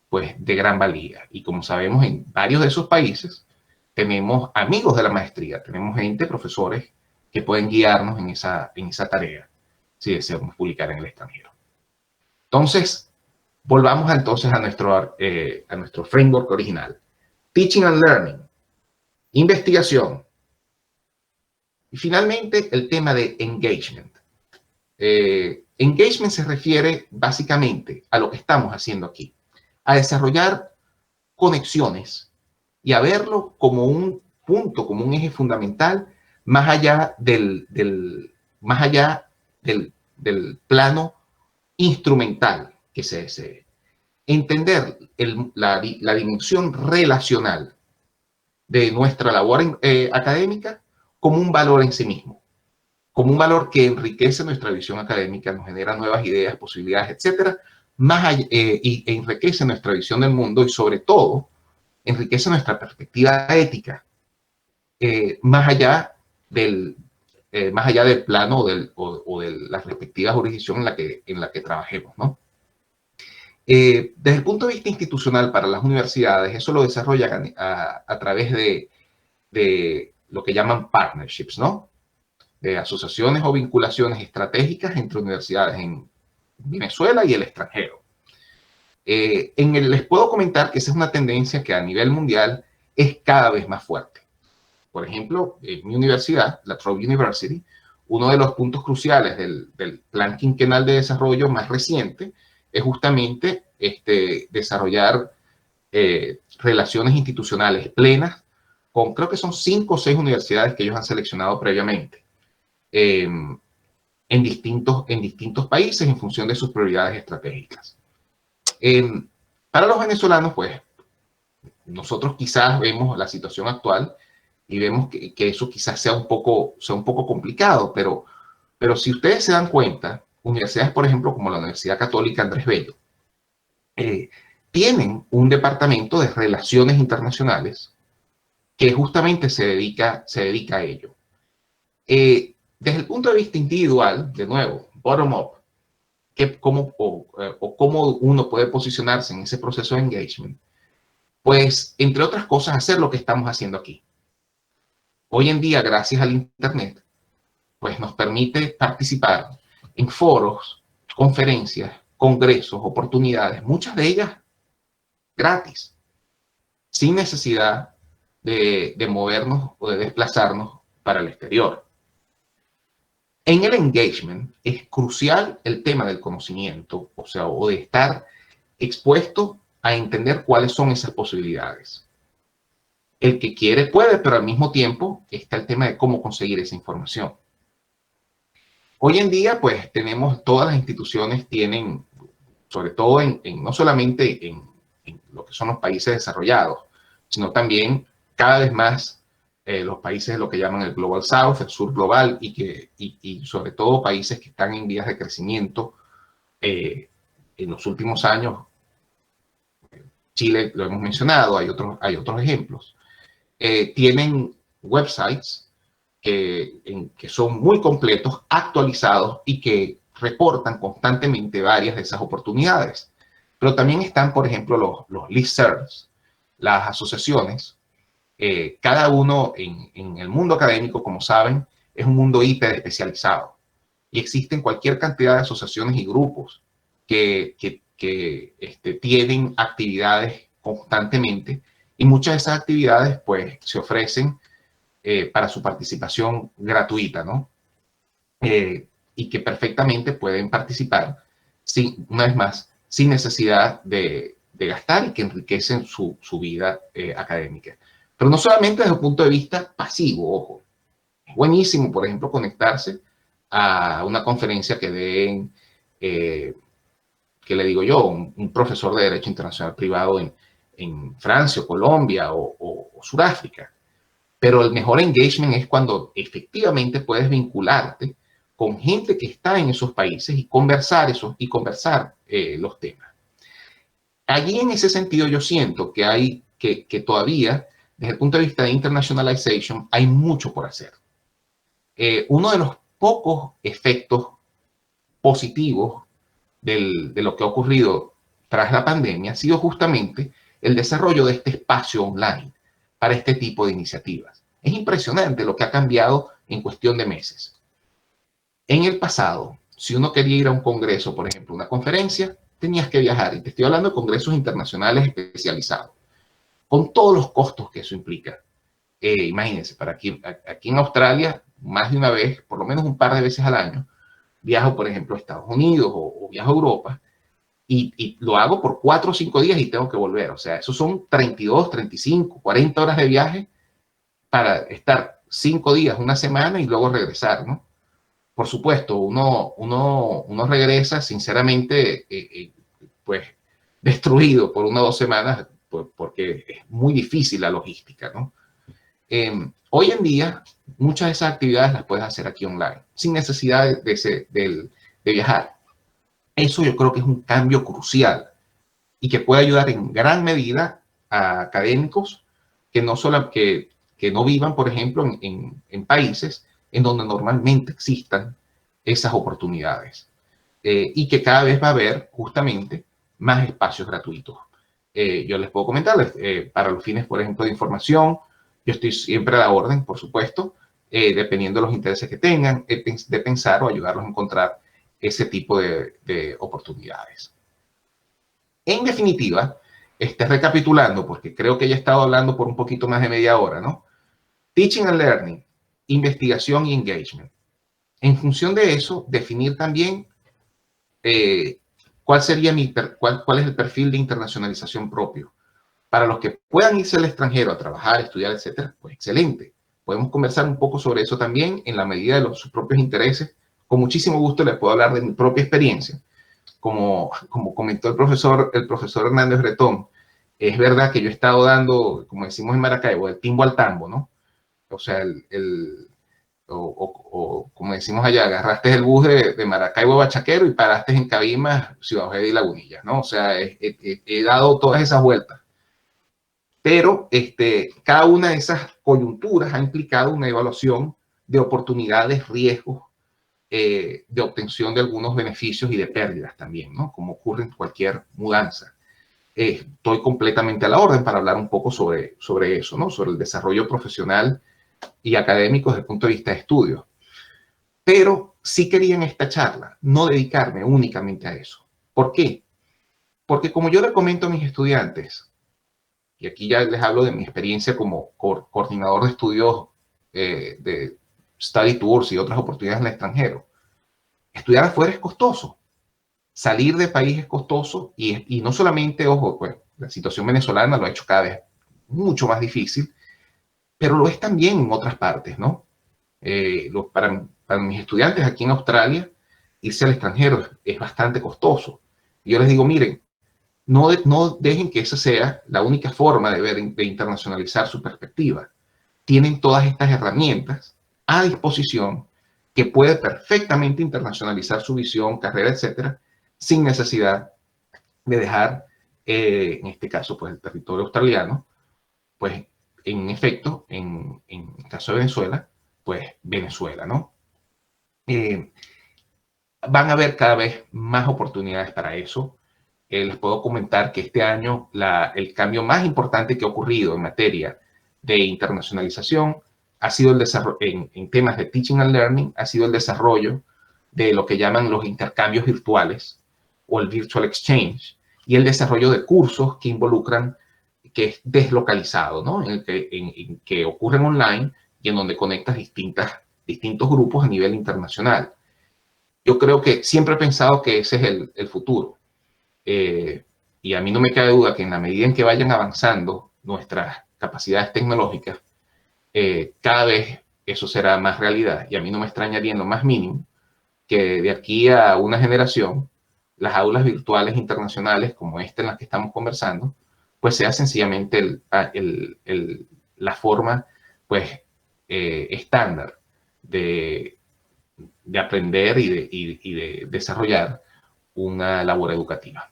pues de gran valía. Y como sabemos, en varios de esos países tenemos amigos de la maestría, tenemos gente, profesores, que pueden guiarnos en esa tarea, si deseamos publicar en el extranjero. Entonces, volvamos entonces a nuestro framework original. Teaching and Learning, investigación. Y finalmente, el tema de engagement. Engagement se refiere básicamente a lo que estamos haciendo aquí, a desarrollar conexiones y a verlo como un punto, como un eje fundamental, más allá del plano instrumental que se desee. Entender la dimensión relacional de nuestra labor académica como un valor en sí mismo, como un valor que enriquece nuestra visión académica, nos genera nuevas ideas, posibilidades, etcétera, y enriquece nuestra visión del mundo y sobre todo enriquece nuestra perspectiva ética. más allá más allá del plano o de la respectiva jurisdicción en la que trabajemos, ¿no? Desde el punto de vista institucional para las universidades, eso lo desarrollan a través de lo que llaman partnerships, ¿no? De asociaciones o vinculaciones estratégicas entre universidades en Venezuela y el extranjero. Les puedo comentar que esa es una tendencia que a nivel mundial es cada vez más fuerte. Por ejemplo, en mi universidad, la Trobe University, uno de los puntos cruciales del plan quinquenal de desarrollo más reciente es justamente desarrollar relaciones institucionales plenas con, creo que son 5 o 6 universidades que ellos han seleccionado previamente en distintos países en función de sus prioridades estratégicas. Para los venezolanos, pues, nosotros quizás vemos la situación actual y vemos que eso quizás sea un poco complicado, pero si ustedes se dan cuenta, universidades, por ejemplo, como la Universidad Católica Andrés Bello, tienen un departamento de relaciones internacionales que justamente se dedica a ello. Desde el punto de vista individual, de nuevo, bottom-up, cómo uno puede posicionarse en ese proceso de engagement, pues, entre otras cosas, hacer lo que estamos haciendo aquí. Hoy en día, gracias al Internet, pues nos permite participar en foros, conferencias, congresos, oportunidades, muchas de ellas gratis, sin necesidad de movernos o de desplazarnos para el exterior. En el engagement es crucial el tema del conocimiento, o de estar expuesto a entender cuáles son esas posibilidades. El que quiere puede, pero al mismo tiempo está el tema de cómo conseguir esa información. Hoy en día, pues, todas las instituciones tienen, sobre todo no solamente en lo que son los países desarrollados, sino también cada vez más los países de lo que llaman el Global South, el sur global, y sobre todo países que están en vías de crecimiento en los últimos años. Chile lo hemos mencionado, hay otros ejemplos. Tienen websites que son muy completos, actualizados y que reportan constantemente varias de esas oportunidades. Pero también están, por ejemplo, los listservs, las asociaciones. Cada uno en el mundo académico, como saben, es un mundo hiper especializado. Y existen cualquier cantidad de asociaciones y grupos que tienen actividades constantemente. Y muchas de esas actividades, pues, se ofrecen para su participación gratuita, ¿no? Y que perfectamente pueden participar, una vez más, sin necesidad de gastar y que enriquecen su vida académica. Pero no solamente desde el punto de vista pasivo, ojo. Es buenísimo, por ejemplo, conectarse a una conferencia que den, que le digo yo, un profesor de Derecho Internacional Privado en Francia, o Colombia o Sudáfrica. Pero el mejor engagement es cuando efectivamente puedes vincularte con gente que está en esos países y conversar los temas. Allí, en ese sentido, yo siento que todavía, desde el punto de vista de internationalization, hay mucho por hacer. Uno de los pocos efectos positivos de lo que ha ocurrido tras la pandemia ha sido justamente el desarrollo de este espacio online para este tipo de iniciativas. Es impresionante lo que ha cambiado en cuestión de meses. En el pasado, si uno quería ir a un congreso, por ejemplo, una conferencia, tenías que viajar, y te estoy hablando de congresos internacionales especializados, con todos los costos que eso implica. Imagínense, aquí en Australia, más de una vez, por lo menos un par de veces al año, viajo, por ejemplo, a Estados Unidos o viajo a Europa, y lo hago por 4 o 5 días y tengo que volver. O sea, esos son 32, 35, 40 horas de viaje para estar 5 días, una semana y luego regresar, ¿no? Por supuesto, uno regresa sinceramente, pues, destruido por 1 o 2 semanas, porque es muy difícil la logística, ¿no? Hoy en día, muchas de esas actividades las puedes hacer aquí online, sin necesidad de viajar. Eso yo creo que es un cambio crucial y que puede ayudar en gran medida a académicos que que no vivan, por ejemplo, en países en donde normalmente existan esas oportunidades. Y que cada vez va a haber justamente más espacios gratuitos. Yo les puedo comentarles, para los fines, por ejemplo, de información, yo estoy siempre a la orden, por supuesto, dependiendo de los intereses que tengan, de pensar o ayudarlos a encontrar ese tipo de oportunidades. En definitiva, recapitulando, porque creo que ya he estado hablando por un poquito más de media hora, ¿no? Teaching and Learning, investigación y engagement. En función de eso, definir también cuál es el perfil de internacionalización propio. Para los que puedan irse al extranjero a trabajar, estudiar, etcétera, pues excelente. Podemos conversar un poco sobre eso también en la medida de sus propios intereses. Con muchísimo gusto les puedo hablar de mi propia experiencia. Como comentó el profesor Hernández Bretón, es verdad que yo he estado dando, como decimos en Maracaibo, el timbo al tambo, ¿no? O sea, como decimos allá, agarraste el bus de Maracaibo a Bachaquero y paraste en Cabimas, Ciudad Ojeda y Lagunillas, ¿no? O sea, he dado todas esas vueltas. Pero cada una de esas coyunturas ha implicado una evaluación de oportunidades, riesgos, de obtención de algunos beneficios y de pérdidas también, ¿no? Como ocurre en cualquier mudanza. Estoy completamente a la orden para hablar un poco sobre eso, ¿no? Sobre el desarrollo profesional y académico desde el punto de vista de estudios. Pero sí quería en esta charla no dedicarme únicamente a eso. ¿Por qué? Porque como yo le comento a mis estudiantes, y aquí ya les hablo de mi experiencia como coordinador de estudios de study tours y otras oportunidades en el extranjero, estudiar afuera es costoso. Salir de país es costoso y no solamente, ojo, pues la situación venezolana lo ha hecho cada vez mucho más difícil, pero lo es también en otras partes, ¿no? Para mis estudiantes aquí en Australia, irse al extranjero es bastante costoso. Y yo les digo, miren, no dejen que esa sea la única forma de internacionalizar su perspectiva. Tienen todas estas herramientas a disposición que puede perfectamente internacionalizar su visión, carrera, etcétera, sin necesidad de dejar, en este caso, pues el territorio australiano, pues en efecto, en el caso de Venezuela, pues Venezuela, ¿no? Van a haber cada vez más oportunidades para eso. Les puedo comentar que este año el cambio más importante que ha ocurrido en materia de internacionalización ha sido el desarrollo, en temas de teaching and learning, ha sido el desarrollo de lo que llaman los intercambios virtuales o el virtual exchange y el desarrollo de cursos que involucran, que es deslocalizado, ¿no? En que ocurren online y en donde conectas distintos grupos a nivel internacional. Yo creo que siempre he pensado que ese es el futuro. Y a mí no me cabe duda que en la medida en que vayan avanzando nuestras capacidades tecnológicas, cada vez eso será más realidad. Y a mí no me extrañaría en lo más mínimo que de aquí a una generación, las aulas virtuales internacionales como esta en la que estamos conversando, pues sea sencillamente la forma pues estándar de aprender y de desarrollar una labor educativa.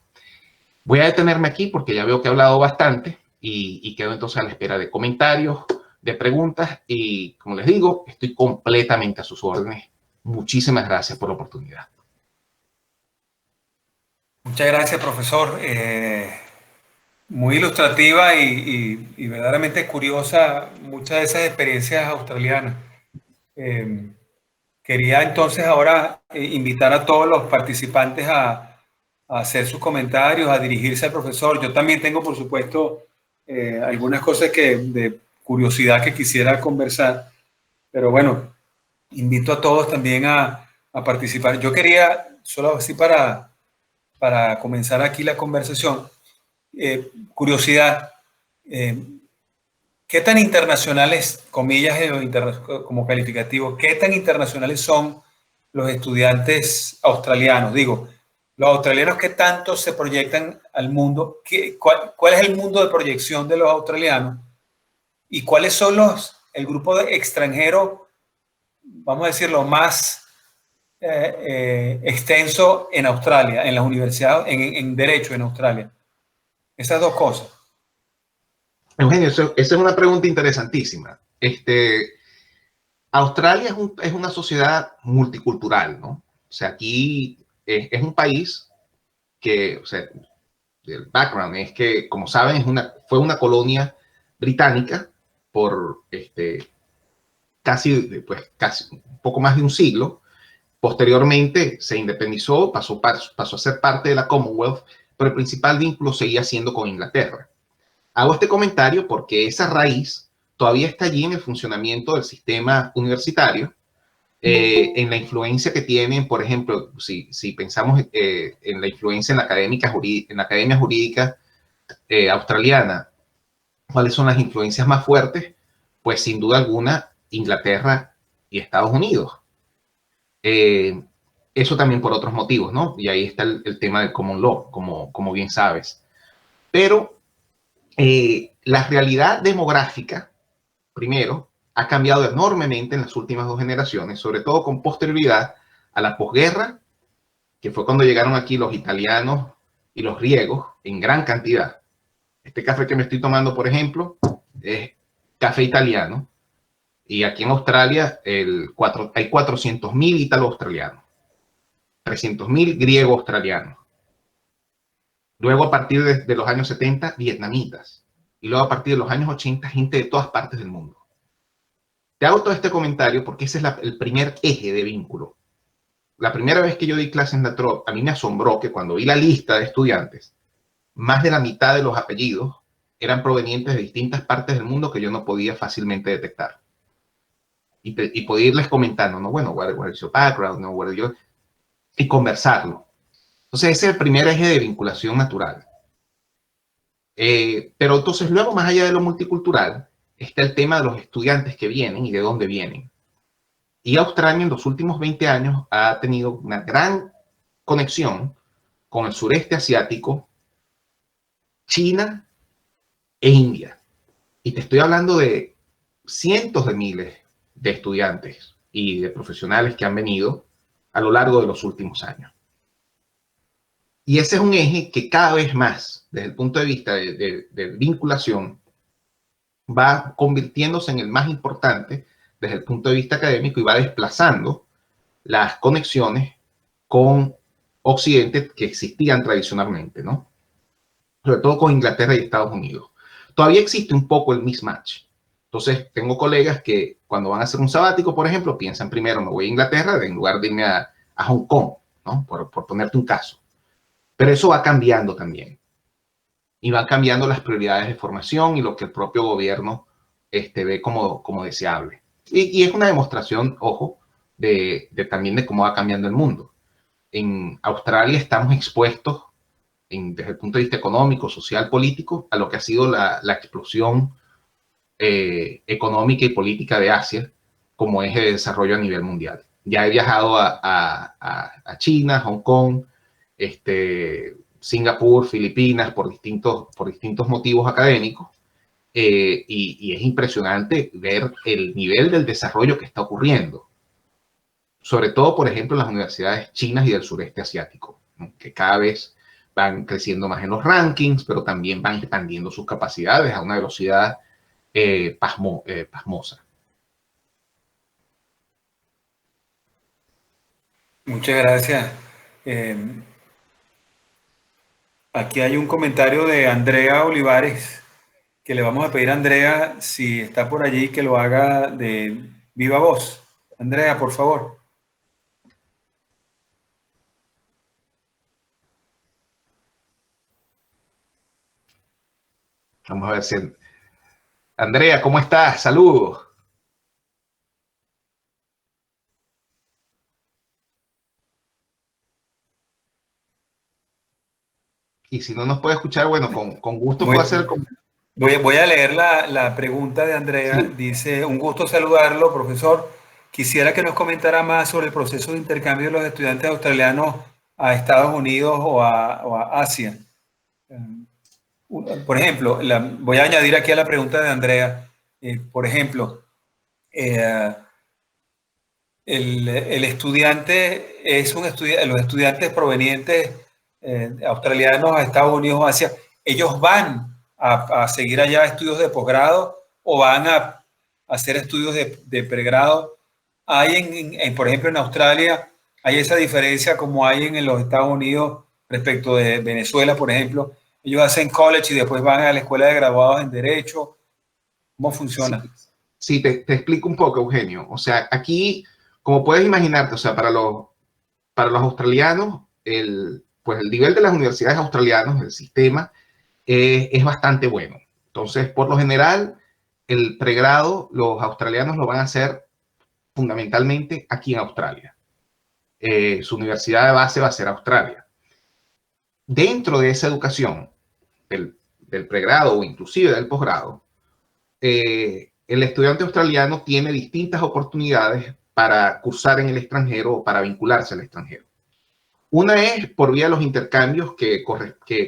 Voy a detenerme aquí porque ya veo que he hablado bastante y quedo entonces a la espera de comentarios, de preguntas y, como les digo, estoy completamente a sus órdenes. Muchísimas gracias por la oportunidad. Muchas gracias, profesor. Muy ilustrativa y verdaderamente curiosa muchas de esas experiencias australianas. Quería entonces ahora invitar a todos los participantes a hacer sus comentarios, a dirigirse al profesor. Yo también tengo, por supuesto, algunas cosas de curiosidad que quisiera conversar, pero bueno, invito a todos también a participar. Yo quería, solo así para comenzar aquí la conversación, curiosidad, ¿qué tan internacionales, comillas como calificativo, qué tan internacionales son los estudiantes australianos? Digo, los australianos, ¿qué tanto se proyectan al mundo? ¿Cuál es el mundo de proyección de los australianos? ¿Y cuáles son el grupo de extranjeros, vamos a decirlo, más extenso en Australia, en las universidades, en Derecho en Australia? Esas dos cosas. Eugenio, esa es una pregunta interesantísima. Australia es una sociedad multicultural, ¿no? O sea, aquí es un país que, o sea, el background es que, como saben, fue una colonia británica por casi un poco más de un siglo. Posteriormente se independizó, pasó a ser parte de la Commonwealth, pero el principal vínculo seguía siendo con Inglaterra. Hago este comentario porque esa raíz todavía está allí en el funcionamiento del sistema universitario, en la influencia que tienen, por ejemplo, si pensamos en la influencia en la academia jurídica australiana, ¿cuáles son las influencias más fuertes? Pues sin duda alguna, Inglaterra y Estados Unidos. Eso también por otros motivos, ¿no? Y ahí está el tema del common law, como bien sabes. Pero la realidad demográfica, primero, ha cambiado enormemente en las últimas 2 generaciones, sobre todo con posterioridad a la posguerra, que fue cuando llegaron aquí los italianos y los griegos en gran cantidad. Este café que me estoy tomando, por ejemplo, es café italiano. Y aquí en Australia hay 400.000 ítalo-australianos, 300.000 griego-australianos. Luego, a partir de los años 70, vietnamitas. Y luego, a partir de los años 80, gente de todas partes del mundo. Te hago todo este comentario porque ese es el primer eje de vínculo. La primera vez que yo di clases en la TROP, a mí me asombró que cuando vi la lista de estudiantes, más de la mitad de los apellidos eran provenientes de distintas partes del mundo que yo no podía fácilmente detectar. Y podía irles comentando, ¿no? Bueno, what is your background? ¿No? Y conversarlo. Entonces, ese es el primer eje de vinculación natural. Pero entonces, luego, más allá de lo multicultural, está el tema de los estudiantes que vienen y de dónde vienen. Y Australia en los últimos 20 años ha tenido una gran conexión con el sureste asiático, China e India. Y te estoy hablando de cientos de miles de estudiantes y de profesionales que han venido a lo largo de los últimos años. Y ese es un eje que cada vez más, desde el punto de vista de vinculación, va convirtiéndose en el más importante desde el punto de vista académico y va desplazando las conexiones con Occidente que existían tradicionalmente, ¿no? Sobre todo con Inglaterra y Estados Unidos. Todavía existe un poco el mismatch. Entonces, tengo colegas que cuando van a hacer un sabático, por ejemplo, piensan primero, me voy a Inglaterra en lugar de irme a Hong Kong, ¿no? Por ponerte un caso. Pero eso va cambiando también. Y van cambiando las prioridades de formación y lo que el propio gobierno ve como deseable. Y es una demostración, ojo, también de cómo va cambiando el mundo. En Australia estamos expuestos, desde el punto de vista económico, social, político, a lo que ha sido la explosión económica y política de Asia como eje de desarrollo a nivel mundial. Ya he viajado a China, Hong Kong, Singapur, Filipinas, por distintos motivos académicos, y es impresionante ver el nivel del desarrollo que está ocurriendo, sobre todo, por ejemplo, en las universidades chinas y del sureste asiático, ¿no? Que cada vez van creciendo más en los rankings, pero también van expandiendo sus capacidades a una velocidad pasmosa. Muchas gracias. Aquí hay un comentario de Andrea Olivares, que le vamos a pedir a Andrea, si está por allí, que lo haga de viva voz. Andrea, por favor. Vamos a ver si... Andrea, ¿cómo estás? Saludos. Y si no nos puede escuchar, bueno, con gusto puedo hacer... Voy a leer la pregunta de Andrea. Sí. Dice, un gusto saludarlo, profesor. Quisiera que nos comentara más sobre el proceso de intercambio de los estudiantes australianos a Estados Unidos o a Asia. Por ejemplo, voy a añadir aquí a la pregunta de Andrea, por ejemplo, el estudiante los estudiantes provenientes australianos a Estados Unidos o Asia, ellos van a seguir allá estudios de posgrado o van a hacer estudios de pregrado. Hay, por ejemplo, en Australia, hay esa diferencia como hay en los Estados Unidos respecto de Venezuela, por ejemplo. Ellos hacen college y después van a la escuela de graduados en Derecho. ¿Cómo funciona? Sí, sí, te explico un poco, Eugenio. O sea, aquí, como puedes imaginarte, o sea, para los australianos, pues el nivel de las universidades australianas, el sistema, es bastante bueno. Entonces, por lo general, el pregrado, los australianos lo van a hacer fundamentalmente aquí en Australia. Su universidad de base va a ser Australia. Dentro de esa educación, del pregrado o inclusive del posgrado, el estudiante australiano tiene distintas oportunidades para cursar en el extranjero o para vincularse al extranjero. Una es por vía de los intercambios que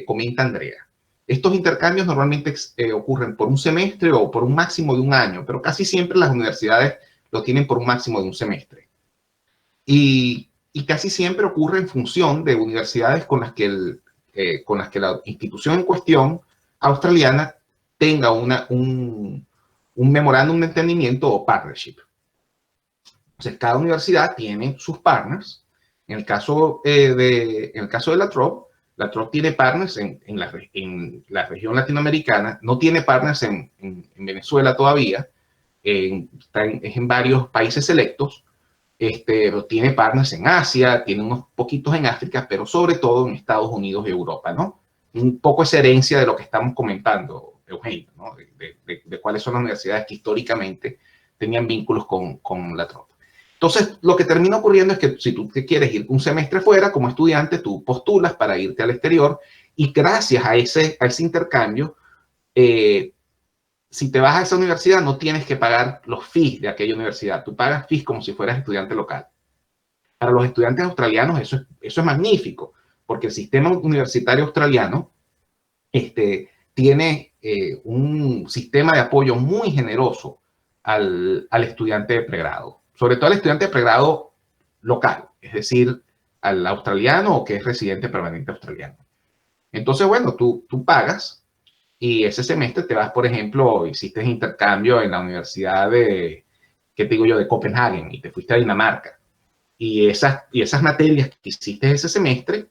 comenta Andrea. Estos intercambios normalmente ocurren por un semestre o por un máximo de un año, pero casi siempre las universidades lo tienen por un máximo de un semestre. Y casi siempre ocurre en función de universidades con las que la institución en cuestión australiana tenga un memorándum de entendimiento o partnership. Entonces, cada universidad tiene sus partners. En el caso de la TROP tiene partners en la región latinoamericana, no tiene partners en Venezuela todavía, es en varios países selectos, pero tiene partners en Asia, tiene unos poquitos en África, pero sobre todo en Estados Unidos y Europa, ¿no? Un poco esa herencia de lo que estamos comentando, Eugenio, ¿no? De cuáles son las universidades que históricamente tenían vínculos con la TROP. Entonces, lo que termina ocurriendo es que si tú te quieres ir un semestre fuera como estudiante, tú postulas para irte al exterior y gracias a ese intercambio, si te vas a esa universidad no tienes que pagar los fees de aquella universidad. Tú pagas fees como si fueras estudiante local. Para los estudiantes australianos eso es magnífico, porque el sistema universitario australiano tiene un sistema de apoyo muy generoso al estudiante de pregrado, sobre todo al estudiante de pregrado local, es decir, al australiano o que es residente permanente australiano. Entonces, bueno, tú pagas y ese semestre te vas, por ejemplo, hiciste intercambio en la universidad ¿qué te digo yo?, de Copenhague y te fuiste a Dinamarca. Y esas materias que hiciste ese semestre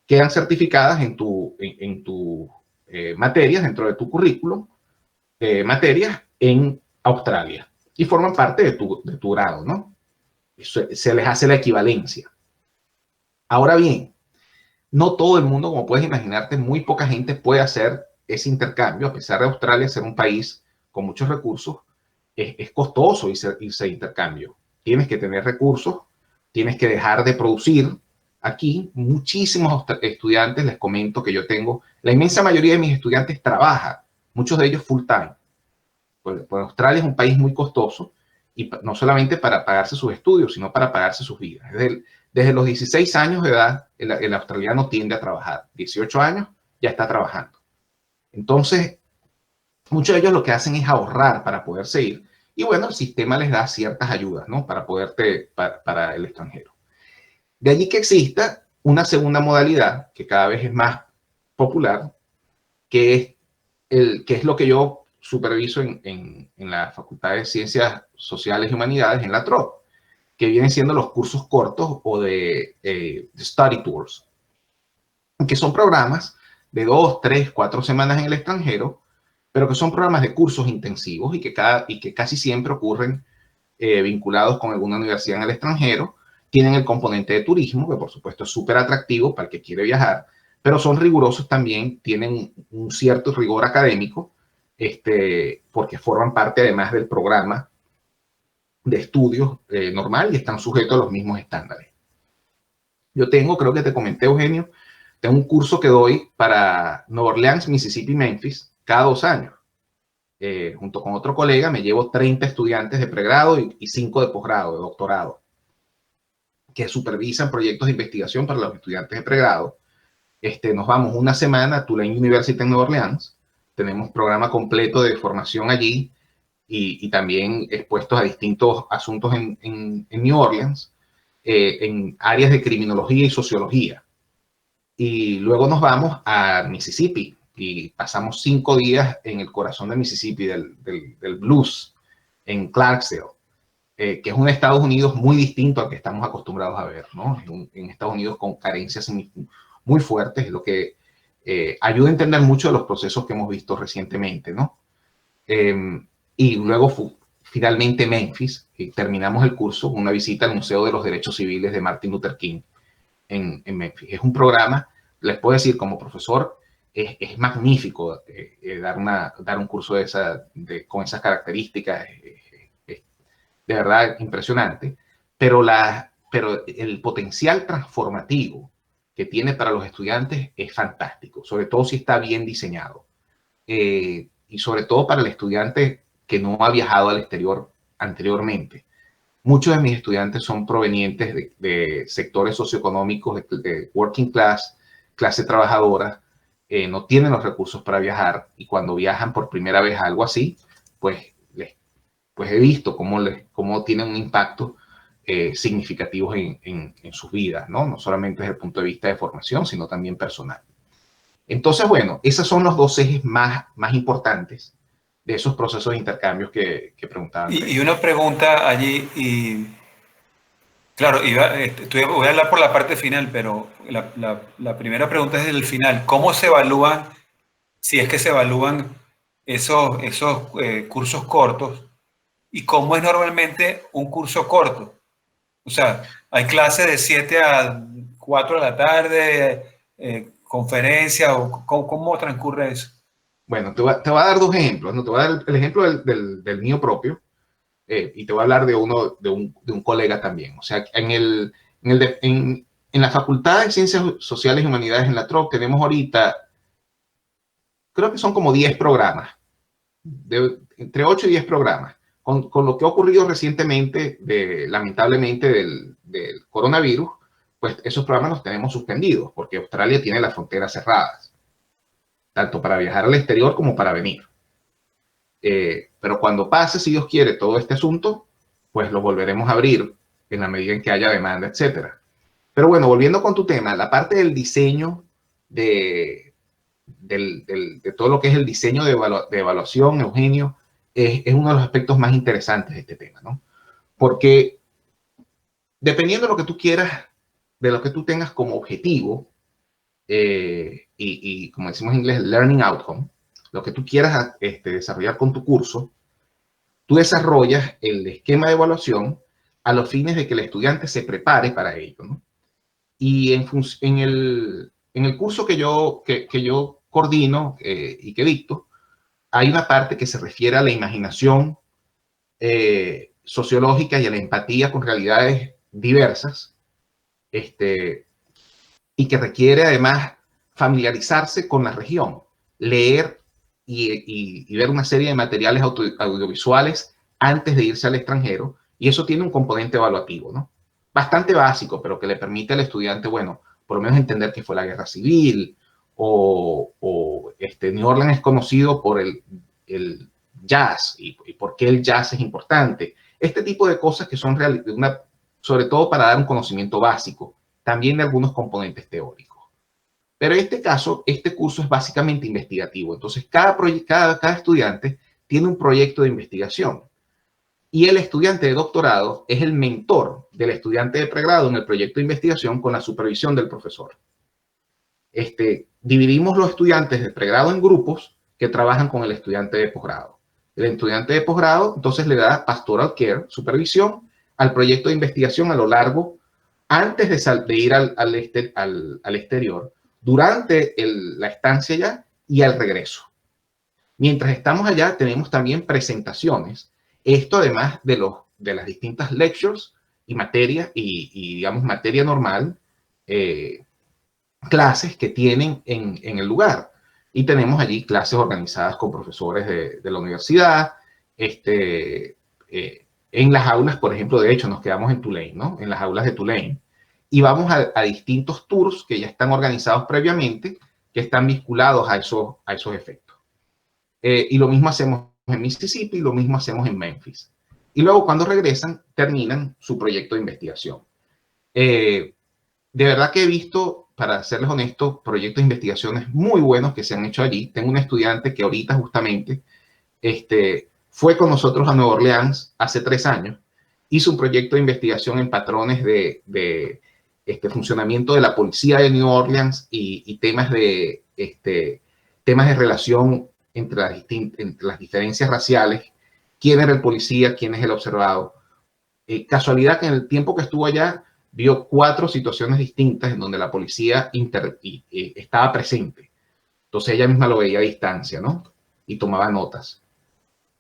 quedan certificadas en tu materias, dentro de tu currículum, materias en Australia. Y forman parte de tu grado, ¿no? Se les hace la equivalencia. Ahora bien, no todo el mundo, como puedes imaginarte, muy poca gente puede hacer ese intercambio, a pesar de Australia ser un país con muchos recursos, es costoso irse a intercambio. Tienes que tener recursos, tienes que dejar de producir. Aquí muchísimos estudiantes, les comento que yo tengo, la inmensa mayoría de mis estudiantes trabaja, muchos de ellos full time. Pues Australia es un país muy costoso y no solamente para pagarse sus estudios, sino para pagarse sus vidas. Desde los 16 años de edad, el australiano tiende a trabajar. 18 años ya está trabajando. Entonces, muchos de ellos lo que hacen es ahorrar para poderse ir. Y bueno, el sistema les da ciertas ayudas, ¿no? Para el extranjero. De allí que exista una segunda modalidad, que cada vez es más popular, que es lo que yo superviso en la Facultad de Ciencias Sociales y Humanidades, en la TROP, que vienen siendo los cursos cortos o de study tours, que son programas de 2, 3, 4 semanas en el extranjero, pero que son programas de cursos intensivos y que casi siempre ocurren vinculados con alguna universidad en el extranjero. Tienen el componente de turismo, que por supuesto es súper atractivo para el que quiere viajar, pero son rigurosos también, tienen un cierto rigor académico, porque forman parte además del programa de estudios normal y están sujetos a los mismos estándares. Yo creo que te comenté, Eugenio, tengo un curso que doy para Nueva Orleans, Mississippi, Memphis, cada 2 años. Junto con otro colega me llevo 30 estudiantes de pregrado y 5 de posgrado, de doctorado, que supervisan proyectos de investigación para los estudiantes de pregrado. Nos vamos una semana a Tulane University en Nueva Orleans, tenemos programa completo de formación allí y también expuestos a distintos asuntos en New Orleans, en áreas de criminología y sociología. Y luego nos vamos a Mississippi y pasamos 5 días en el corazón de Mississippi, del blues, en Clarksdale, que es un Estados Unidos muy distinto al que estamos acostumbrados a ver, ¿no? En Estados Unidos con carencias muy fuertes, lo que ayuda a entender mucho de los procesos que hemos visto recientemente, ¿no? Y luego finalmente Memphis, y terminamos el curso con una visita al Museo de los Derechos Civiles de Martin Luther King en Memphis. Es un programa, les puedo decir como profesor, es magnífico dar un curso con esas características, de verdad impresionante, pero el potencial transformativo que tiene para los estudiantes es fantástico, sobre todo si está bien diseñado. Y sobre todo para el estudiante que no ha viajado al exterior anteriormente. Muchos de mis estudiantes son provenientes de sectores socioeconómicos de working class, clase trabajadora, no tienen los recursos para viajar, y cuando viajan por primera vez a algo así, pues he visto cómo tienen un impacto significativo en sus vidas, ¿no? No solamente desde el punto de vista de formación, sino también personal. Entonces, bueno, esos son los dos ejes más importantes de esos procesos de intercambios que preguntaban. Y una pregunta allí, y claro, voy a hablar por la parte final, pero la primera pregunta es el final. ¿Cómo se evalúan, si es que se evalúan esos cursos cortos? ¿Y cómo es normalmente un curso corto? O sea, hay clases de 7 a 4 de la tarde, conferencias, o ¿cómo transcurre eso? Bueno, te voy a dar dos ejemplos, ¿no? Te voy a dar el ejemplo del mío propio, y te voy a hablar de un colega también. O sea, en la Facultad de Ciencias Sociales y Humanidades en la TROC tenemos ahorita, creo que son como 10 programas, entre 8 y 10 programas. Con lo que ha ocurrido recientemente, lamentablemente, del coronavirus, pues esos programas los tenemos suspendidos, porque Australia tiene las fronteras cerradas, tanto para viajar al exterior como para venir. Pero cuando pase, si Dios quiere, todo este asunto, pues lo volveremos a abrir en la medida en que haya demanda, etcétera. Pero bueno, volviendo con tu tema, la parte del diseño de todo lo que es el diseño de evaluación, Eugenio, es uno de los aspectos más interesantes de este tema, ¿no? Porque dependiendo de lo que tú quieras, de lo que tú tengas como objetivo, y como decimos en inglés, learning outcome, lo que tú quieras desarrollar con tu curso, tú desarrollas el esquema de evaluación a los fines de que el estudiante se prepare para ello, ¿no? Y en el curso que yo coordino y que dicto, hay una parte que se refiere a la imaginación sociológica y a la empatía con realidades diversas, y que requiere además familiarizarse con la región, leer y ver una serie de materiales audiovisuales antes de irse al extranjero, y eso tiene un componente evaluativo, ¿no? Bastante básico, pero que le permite al estudiante, bueno, por lo menos entender qué fue la guerra civil, o New Orleans es conocido por el jazz, y por qué el jazz es importante. Este tipo de cosas que son sobre todo para dar un conocimiento básico, también de algunos componentes teóricos. Pero en este caso, este curso es básicamente investigativo. Entonces, cada estudiante tiene un proyecto de investigación. Y el estudiante de doctorado es el mentor del estudiante de pregrado en el proyecto de investigación con la supervisión del profesor. Dividimos los estudiantes de pregrado en grupos que trabajan con el estudiante de posgrado. El estudiante de posgrado entonces le da pastoral care, supervisión, al proyecto de investigación a lo largo, antes de ir al exterior, durante la estancia allá y al regreso. Mientras estamos allá, tenemos también presentaciones. Esto además de las distintas lectures y materia, digamos, materia normal, clases que tienen en el lugar. Y tenemos allí clases organizadas con profesores de la universidad, en las aulas, por ejemplo, de hecho, nos quedamos en Tulane, ¿no? En las aulas de Tulane. Y vamos a distintos tours que ya están organizados previamente, que están vinculados a esos efectos. Y lo mismo hacemos en Mississippi, y lo mismo hacemos en Memphis. Y luego, cuando regresan, terminan su proyecto de investigación. De verdad que he visto, para serles honestos, proyectos de investigaciones muy buenos que se han hecho allí. Tengo un estudiante que ahorita justamente fue con nosotros a Nueva Orleans hace 3 años, hizo un proyecto de investigación en patrones de funcionamiento de la policía de New Orleans y temas de relación entre las diferencias raciales, quién era el policía, quién es el observado. Casualidad que en el tiempo que estuvo allá vio 4 situaciones distintas en donde la policía estaba presente. Entonces ella misma lo veía a distancia, ¿no? Y tomaba notas.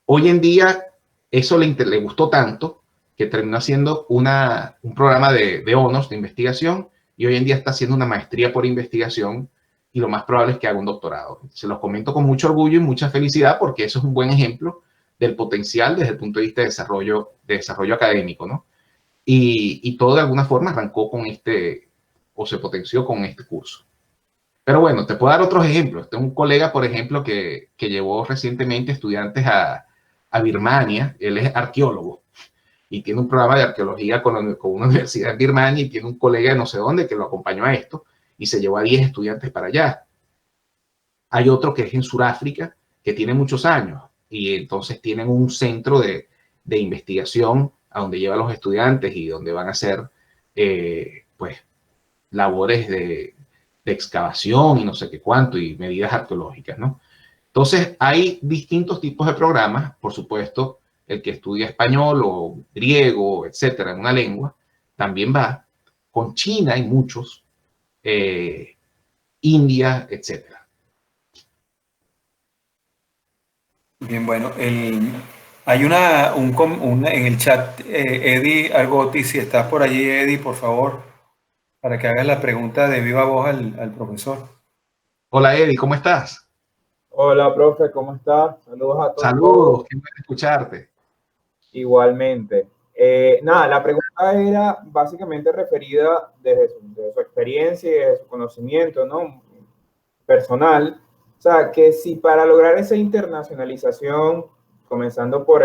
Hoy en día eso le gustó tanto que terminó haciendo un programa de honors, de investigación, y hoy en día está haciendo una maestría por investigación y lo más probable es que haga un doctorado. Se los comento con mucho orgullo y mucha felicidad porque eso es un buen ejemplo del potencial desde el punto de vista de desarrollo académico, ¿no? Y todo de alguna forma arrancó con o se potenció con este curso. Pero bueno, te puedo dar otros ejemplos. Tengo un colega, por ejemplo, que llevó recientemente estudiantes a Birmania. Él es arqueólogo y tiene un programa de arqueología con una universidad en Birmania y tiene un colega de no sé dónde que lo acompañó a esto y se llevó a 10 estudiantes para allá. Hay otro que es en Sudáfrica, que tiene muchos años y entonces tienen un centro de investigación a donde lleva a los estudiantes y donde van a hacer pues labores de excavación y no sé qué cuánto y medidas arqueológicas, ¿no? Entonces hay distintos tipos de programas, por supuesto, el que estudia español o griego, etcétera, en una lengua, también va. Con China hay muchos, India, etcétera. Bien, bueno, hay en el chat, Eddie Argotti, si estás por allí, Eddie, por favor, para que hagas la pregunta de viva voz al profesor. Hola, Eddie, ¿cómo estás? Hola, profe, ¿cómo estás? Saludos a todos. Saludos, qué bueno escucharte. Igualmente. Nada, la pregunta era básicamente referida desde su experiencia y de su conocimiento, ¿no? Personal. O sea, que si para lograr esa internacionalización, comenzando por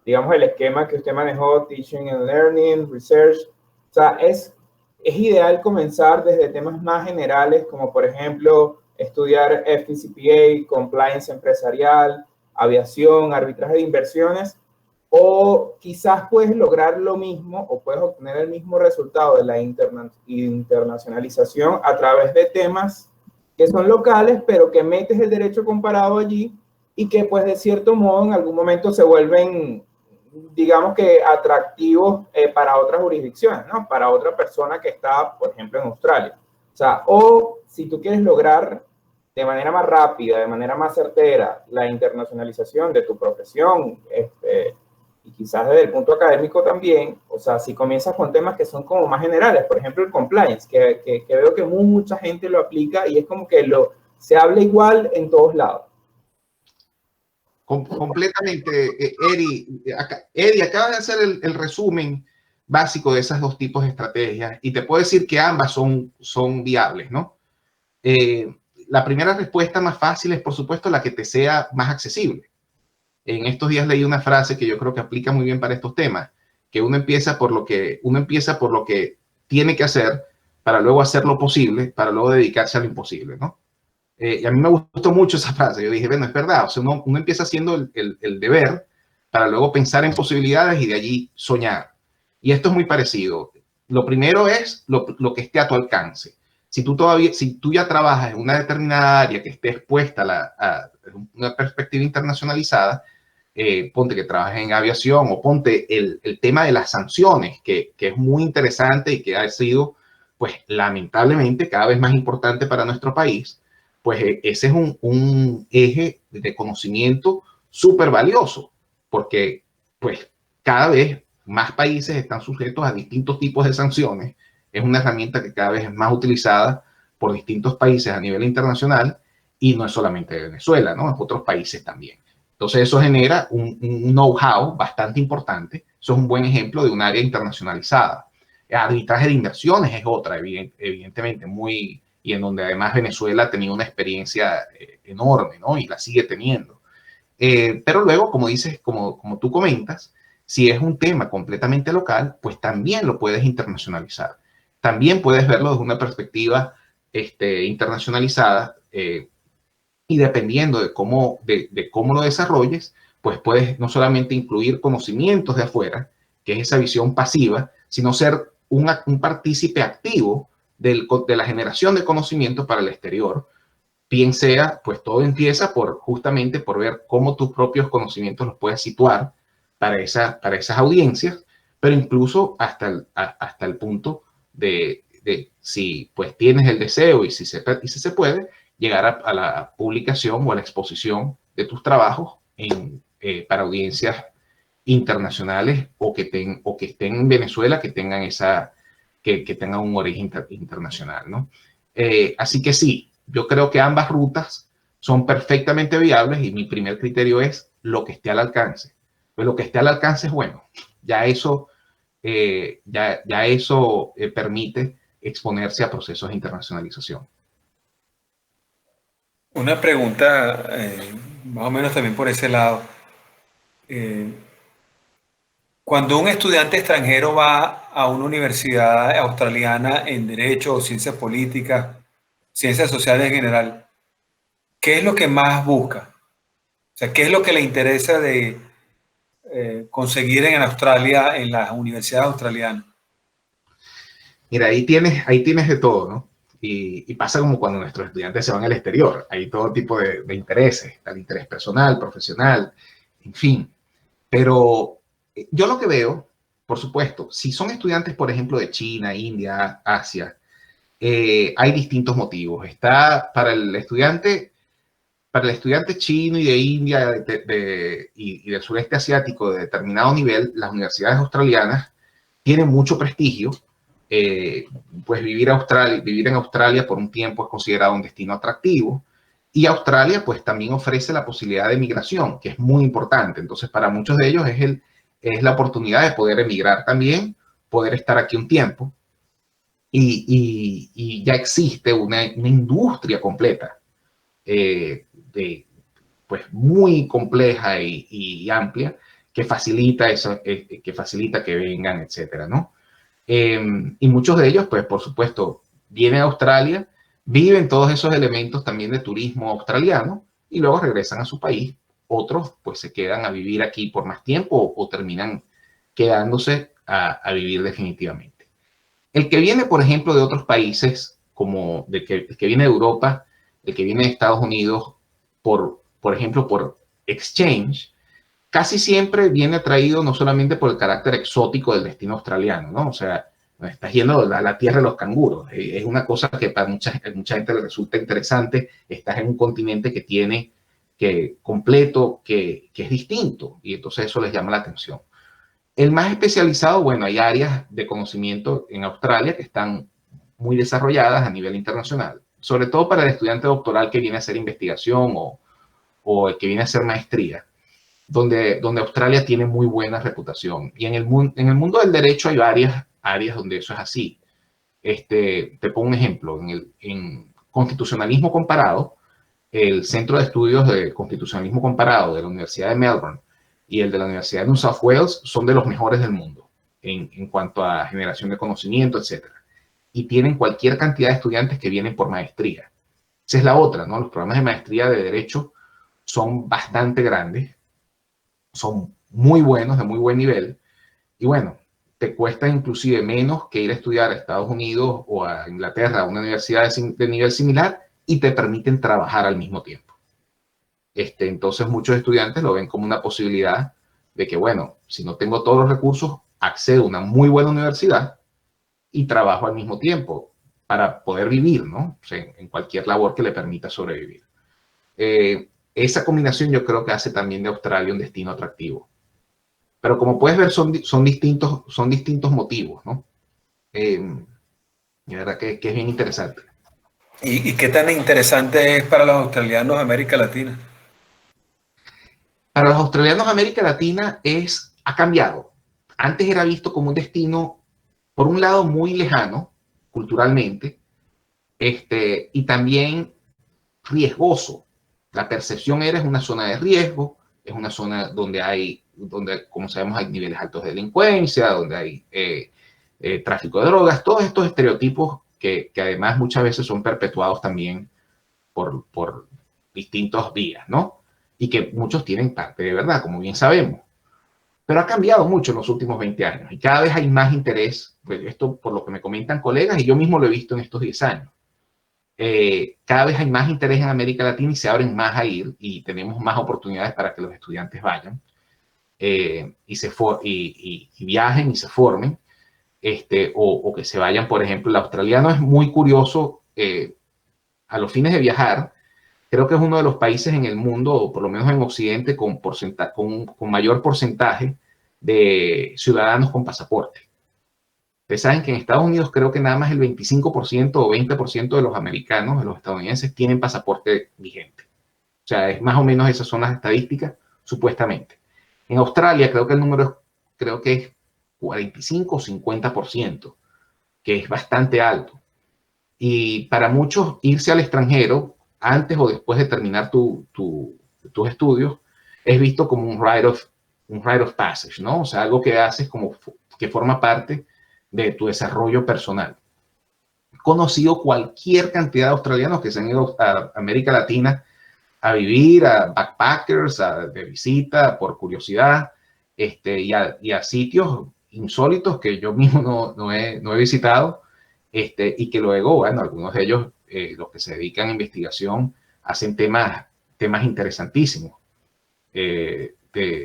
digamos, el esquema que usted manejó, Teaching and Learning, Research, o sea, es ideal comenzar desde temas más generales, como por ejemplo, estudiar FCPA, compliance empresarial, aviación, arbitraje de inversiones, o quizás puedes lograr lo mismo o puedes obtener el mismo resultado de la internacionalización a través de temas que son locales, pero que metes el derecho comparado allí y que pues de cierto modo en algún momento se vuelven, digamos que atractivos para otras jurisdicciones, ¿no? Para otra persona que está, por ejemplo, en Australia. O sea, o si tú quieres lograr de manera más rápida, de manera más certera, la internacionalización de tu profesión, y quizás desde el punto académico también, o sea, si comienzas con temas que son como más generales, por ejemplo el compliance, que veo que mucha gente lo aplica y es como que se habla igual en todos lados. Completamente, Eddie, acabas de hacer el resumen básico de esas 2 tipos de estrategias y te puedo decir que ambas son viables, ¿no? La primera respuesta más fácil es, por supuesto, la que te sea más accesible. En estos días leí una frase que yo creo que aplica muy bien para estos temas, que uno empieza por lo que tiene que hacer para luego hacer lo posible, para luego dedicarse a lo imposible, ¿no? Y a mí me gustó mucho esa frase. Yo dije, bueno, es verdad, o sea, uno empieza haciendo el deber para luego pensar en posibilidades y de allí soñar. Y esto es muy parecido. Lo primero es lo que esté a tu alcance. Si tú ya trabajas en una determinada área que esté expuesta a una perspectiva internacionalizada, ponte que trabajes en aviación o ponte el tema de las sanciones, que es muy interesante y que ha sido, pues, lamentablemente cada vez más importante para nuestro país, pues ese es un eje de conocimiento súper valioso, porque, pues, cada vez más países están sujetos a distintos tipos de sanciones. Es una herramienta que cada vez es más utilizada por distintos países a nivel internacional y no es solamente Venezuela, ¿no? Es otros países también. Entonces eso genera un know-how bastante importante. Eso es un buen ejemplo de un área internacionalizada. El arbitraje de inversiones es otra, evidentemente, y en donde además Venezuela ha tenido una experiencia enorme, ¿no? Y la sigue teniendo. Pero luego, como dices, como tú comentas, si es un tema completamente local, pues también lo puedes internacionalizar. También puedes verlo desde una perspectiva internacionalizada, y dependiendo de cómo lo desarrolles, pues puedes no solamente incluir conocimientos de afuera, que es esa visión pasiva, sino ser un partícipe activo de la generación de conocimiento para el exterior. Bien sea, pues todo empieza justamente por ver cómo tus propios conocimientos los puedes situar para esas audiencias, pero incluso hasta el punto de si pues tienes el deseo y si se puede, llegar a la publicación o a la exposición de tus trabajos para audiencias internacionales o que estén en Venezuela, que tengan un origen internacional, ¿no? Así que sí, yo creo que ambas rutas son perfectamente viables y mi primer criterio es lo que esté al alcance. Pues lo que esté al alcance es bueno. Ya eso, permite exponerse a procesos de internacionalización. Una pregunta, más o menos también por ese lado. Cuando un estudiante extranjero va a una universidad australiana en Derecho o Ciencias Políticas, Ciencias Sociales en general, ¿qué es lo que más busca? O sea, ¿qué es lo que le interesa de conseguir en Australia, en las universidades australianas? Mira, ahí tienes de todo, ¿no? Y pasa como cuando nuestros estudiantes se van al exterior. Hay todo tipo de intereses, el interés personal, profesional, en fin. Pero yo lo que veo, por supuesto, si son estudiantes, por ejemplo, de China, India, Asia, hay distintos motivos. Está para el estudiante chino y de India y del sureste asiático de determinado nivel, las universidades australianas tienen mucho prestigio. Pues vivir en Australia por un tiempo es considerado un destino atractivo. Y Australia pues también ofrece la posibilidad de migración, que es muy importante. Entonces para muchos de ellos es la oportunidad de poder emigrar también, poder estar aquí un tiempo. Y ya existe una industria completa, pues muy compleja y amplia, que facilita que vengan, etcétera, ¿no? Y muchos de ellos, pues por supuesto, vienen a Australia, viven todos esos elementos también de turismo australiano y luego regresan a su país. Otros pues se quedan a vivir aquí por más tiempo o terminan quedándose a vivir definitivamente. El que viene, por ejemplo, de otros países, como el que viene de Europa, el que viene de Estados Unidos, por ejemplo, por exchange, casi siempre viene atraído no solamente por el carácter exótico del destino australiano, ¿no? O sea, estás yendo a la tierra de los canguros. Es una cosa que para mucha gente le resulta interesante. Estás en un continente completo, que es distinto, y entonces eso les llama la atención. El más especializado, bueno, hay áreas de conocimiento en Australia que están muy desarrolladas a nivel internacional, sobre todo para el estudiante doctoral que viene a hacer investigación o el que viene a hacer maestría, donde Australia tiene muy buena reputación. Y en el mundo del derecho hay varias áreas donde eso es así. Te pongo un ejemplo. En constitucionalismo comparado, el Centro de Estudios de Constitucionalismo Comparado de la Universidad de Melbourne y el de la Universidad de New South Wales son de los mejores del mundo en cuanto a generación de conocimiento, etc. Y tienen cualquier cantidad de estudiantes que vienen por maestría. Esa es la otra, ¿no? Los programas de maestría de derecho son bastante grandes, son muy buenos, de muy buen nivel, y bueno, te cuesta inclusive menos que ir a estudiar a Estados Unidos o a Inglaterra, a una universidad de nivel similar, y te permiten trabajar al mismo tiempo. Entonces muchos estudiantes lo ven como una posibilidad de que, bueno, si no tengo todos los recursos, accedo a una muy buena universidad y trabajo al mismo tiempo para poder vivir, ¿no? O sea, en cualquier labor que le permita sobrevivir. Esa combinación yo creo que hace también de Australia un destino atractivo. Pero como puedes ver, son distintos motivos, ¿no? La verdad que es bien interesante. ¿Y qué tan interesante es para los australianos América Latina? Para los australianos América Latina ha cambiado. Antes era visto como un destino, por un lado, muy lejano culturalmente, y también riesgoso. La percepción es una zona de riesgo, es una zona donde, como sabemos, hay niveles altos de delincuencia, donde hay tráfico de drogas, todos estos estereotipos que además muchas veces son perpetuados también por distintos vías, ¿no? y que muchos tienen parte de verdad, como bien sabemos. Pero ha cambiado mucho en los últimos 20 años y cada vez hay más interés, pues esto por lo que me comentan colegas y yo mismo lo he visto en estos 10 años. Cada vez hay más interés en América Latina y se abren más a ir y tenemos más oportunidades para que los estudiantes vayan y viajen y se formen, o que se vayan. Por ejemplo, el australiano es muy curioso a los fines de viajar. Creo que es uno de los países en el mundo, o por lo menos en Occidente, con mayor porcentaje de ciudadanos con pasaporte. Ustedes saben que en Estados Unidos creo que nada más el 25% o 20% de los americanos, de los estadounidenses, tienen pasaporte vigente. O sea, es más o menos esas son las estadísticas, supuestamente. En Australia creo que el número es 45 o 50%, que es bastante alto. Y para muchos irse al extranjero antes o después de terminar tus estudios es visto como un rite of passage, ¿no? O sea, algo que haces como que forma parte de tu desarrollo personal. He conocido cualquier cantidad de australianos que se han ido a América Latina a vivir, a backpackers, de visita, por curiosidad, y a sitios insólitos que yo mismo no he visitado, y que luego, bueno, algunos de ellos, los que se dedican a investigación, hacen temas interesantísimos,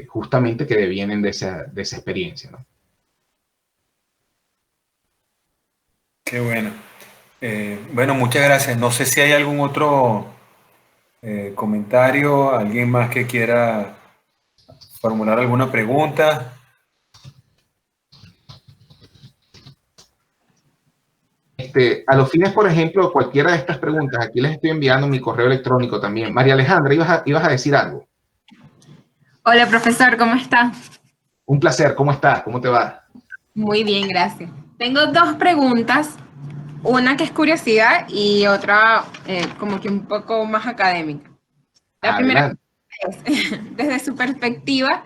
justamente que devienen de esa experiencia, ¿no? Qué bueno. Bueno, muchas gracias. No sé si hay algún otro comentario, alguien más que quiera formular alguna pregunta. A los fines, por ejemplo, cualquiera de estas preguntas, aquí les estoy enviando mi correo electrónico también. María Alejandra, ibas a decir algo. Hola, profesor, ¿cómo está? Un placer, ¿cómo estás? ¿Cómo te va? Muy bien, gracias. Tengo dos preguntas, una que es curiosidad y otra como que un poco más académica. La primera es, desde su perspectiva,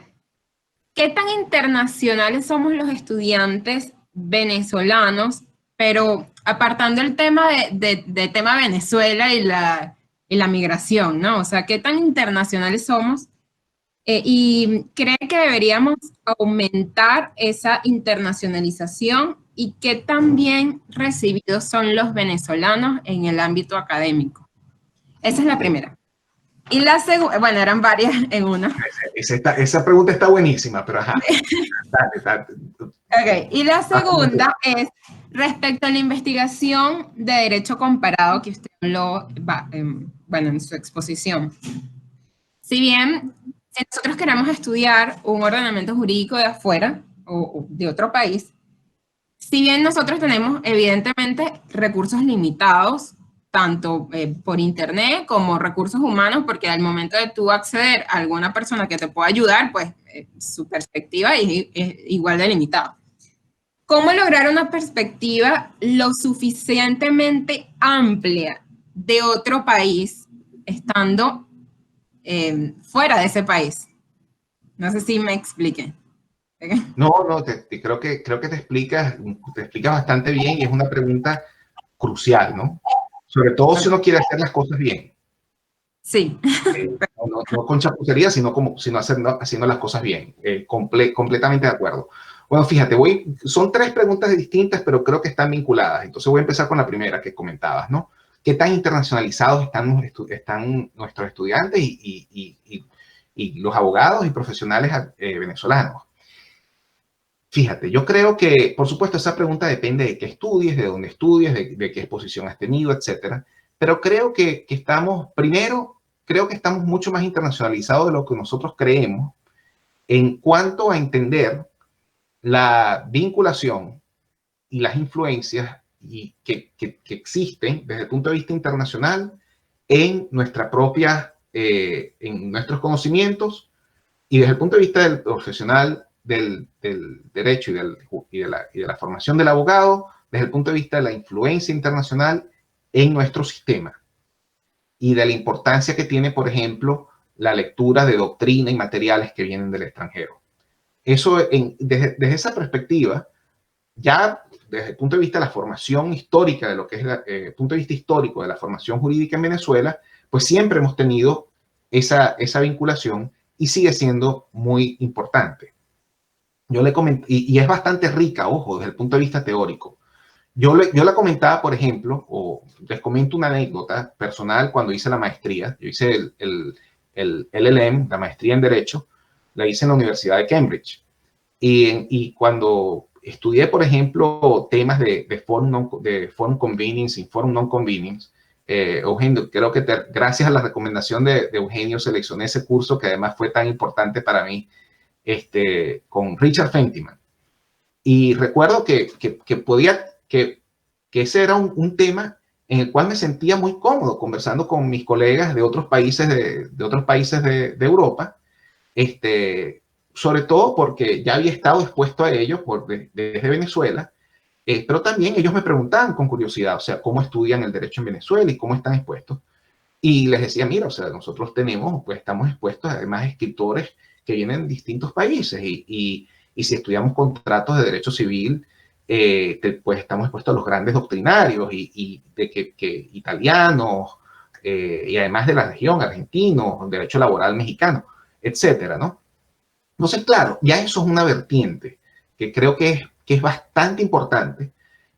¿qué tan internacionales somos los estudiantes venezolanos? Pero apartando el tema de tema Venezuela y la migración, ¿no? O sea, ¿qué tan internacionales somos? ¿Y cree que deberíamos aumentar esa internacionalización? ¿Y qué tan bien recibidos son los venezolanos en el ámbito académico? Esa es la primera. Y la segunda, bueno, eran varias en una. Esa pregunta está buenísima, pero ajá. Dale. Ok, y la segunda es respecto a la investigación de derecho comparado que usted habló, bueno, en su exposición. Si bien si nosotros queremos estudiar un ordenamiento jurídico de afuera o de otro país, si bien nosotros tenemos evidentemente recursos limitados, tanto por internet como recursos humanos, porque al momento de tú acceder a alguna persona que te pueda ayudar, pues su perspectiva es igual de limitada. ¿Cómo lograr una perspectiva lo suficientemente amplia de otro país estando fuera de ese país? No sé si me expliqué. No, creo que te explicas bastante bien y es una pregunta crucial, ¿no? Sobre todo si uno quiere hacer las cosas bien. Sí. No con chapucería, sino haciendo las cosas bien. Completamente de acuerdo. Bueno, fíjate, son tres preguntas distintas, pero creo que están vinculadas. Entonces voy a empezar con la primera que comentabas, ¿no? ¿Qué tan internacionalizados están nuestros estudiantes y los abogados y profesionales venezolanos? Fíjate, yo creo que, por supuesto, esa pregunta depende de qué estudies, de dónde estudies, de qué exposición has tenido, etcétera. Pero creo que estamos mucho más internacionalizados de lo que nosotros creemos en cuanto a entender la vinculación y las influencias que existen desde el punto de vista internacional en en nuestros conocimientos y desde el punto de vista del profesional del derecho y de la formación del abogado, desde el punto de vista de la influencia internacional en nuestro sistema y de la importancia que tiene, por ejemplo, la lectura de doctrina y materiales que vienen del extranjero. Eso, desde esa perspectiva, ya desde el punto de vista de la formación histórica, de lo que es el punto de vista histórico de la formación jurídica en Venezuela, pues siempre hemos tenido esa vinculación y sigue siendo muy importante. Yo le comenté, y es bastante rica, ojo, desde el punto de vista teórico. Yo la comentaba, por ejemplo, o les comento una anécdota personal cuando hice la maestría. Yo hice el LLM, la maestría en Derecho, la hice en la Universidad de Cambridge. Y cuando estudié, por ejemplo, temas de forum convenience y forum non-convenience, Eugenio, creo que gracias a la recomendación de Eugenio seleccioné ese curso que además fue tan importante para mí, con Richard Fentiman. Y recuerdo que ese era un tema en el cual me sentía muy cómodo conversando con mis colegas de otros países de Europa, sobre todo porque ya había estado expuesto a ellos desde Venezuela, pero también ellos me preguntaban con curiosidad, o sea, cómo estudian el derecho en Venezuela y cómo están expuestos. Y les decía, mira, o sea, nosotros estamos expuestos además a escritores que vienen de distintos países y si estudiamos contratos de derecho civil, pues estamos expuestos a los grandes doctrinarios y de que italianos, y además de la región, argentinos, derecho laboral mexicano, etcétera, ¿no? Entonces, claro, ya eso es una vertiente que creo que es bastante importante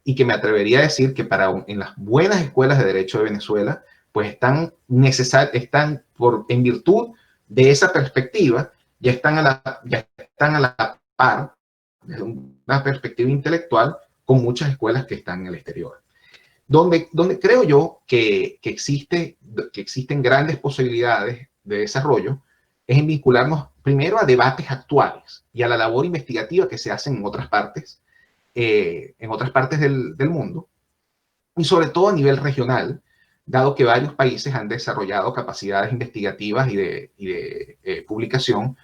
y que me atrevería a decir que en las buenas escuelas de derecho de Venezuela, pues están en virtud de esa perspectiva, ya están a la par, desde una perspectiva intelectual, con muchas escuelas que están en el exterior. Donde creo yo que existen grandes posibilidades de desarrollo es en vincularnos primero a debates actuales y a la labor investigativa que se hace en otras partes del mundo, y sobre todo a nivel regional, dado que varios países han desarrollado capacidades investigativas y de publicación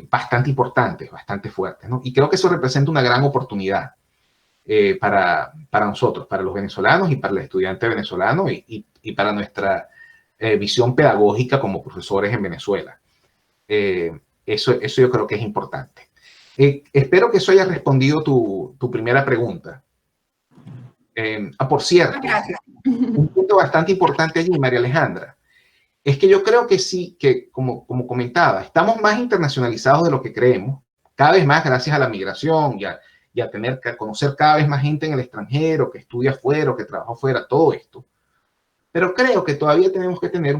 bastante importantes, bastante fuertes, ¿no? Y creo que eso representa una gran oportunidad para nosotros, para los venezolanos y para el estudiante venezolano y para nuestra visión pedagógica como profesores en Venezuela. Eso yo creo que es importante. Espero que eso haya respondido tu primera pregunta. Por cierto, un punto bastante importante allí, María Alejandra, es que yo creo que sí, que como comentaba, estamos más internacionalizados de lo que creemos, cada vez más gracias a la migración y a tener que conocer cada vez más gente en el extranjero, que estudia afuera, que trabaja afuera, todo esto. Pero creo que todavía tenemos que tener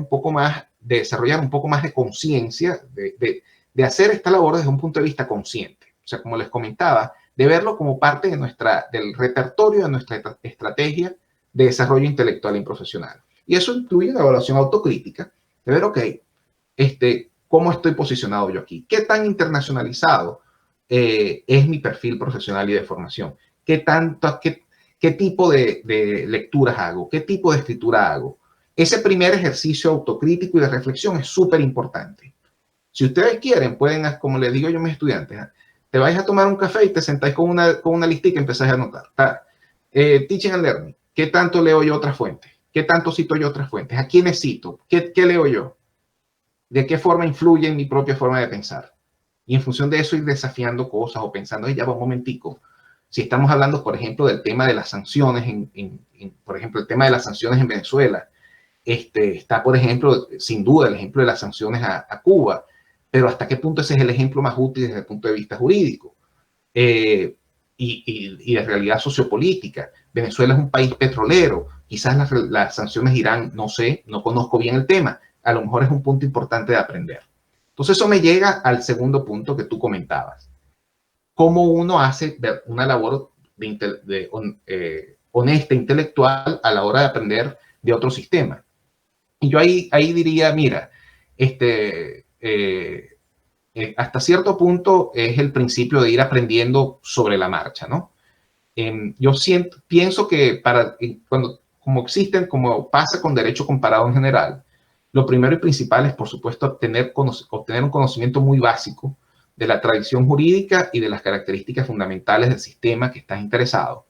desarrollar un poco más de conciencia, de hacer esta labor desde un punto de vista consciente. O sea, como les comentaba, de verlo como parte del repertorio de nuestra estrategia de desarrollo intelectual y profesional. Y eso incluye una evaluación autocrítica, de ver, ok, ¿cómo estoy posicionado yo aquí? ¿Qué tan internacionalizado es mi perfil profesional y de formación? ¿Qué tipo de lecturas hago? ¿Qué tipo de escritura hago? Ese primer ejercicio autocrítico y de reflexión es súper importante. Si ustedes quieren, pueden, como les digo yo a mis estudiantes, te vais a tomar un café y te sentáis con una listita y empezáis a anotar. Teaching and Learning. ¿Qué tanto leo yo otras fuentes? ¿Qué tanto cito yo otras fuentes? ¿A quiénes cito? ¿Qué leo yo? ¿De qué forma influye en mi propia forma de pensar? Y en función de eso ir desafiando cosas o pensando, ya va un momentico. Si estamos hablando, por ejemplo, del tema de las sanciones, por ejemplo, el tema de las sanciones en Venezuela, está, por ejemplo, sin duda el ejemplo de las sanciones a Cuba, pero hasta qué punto ese es el ejemplo más útil desde el punto de vista jurídico y de realidad sociopolítica. Venezuela es un país petrolero, quizás las sanciones irán, no sé, no conozco bien el tema, a lo mejor es un punto importante de aprender. Entonces eso me llega al segundo punto que tú comentabas. ¿Cómo uno hace una labor honesta, intelectual a la hora de aprender de otro sistema? Y yo ahí diría, mira, hasta cierto punto es el principio de ir aprendiendo sobre la marcha, ¿no? Yo pienso que como pasa con derecho comparado en general, lo primero y principal es, por supuesto, obtener un conocimiento muy básico de la tradición jurídica y de las características fundamentales del sistema que estás interesado.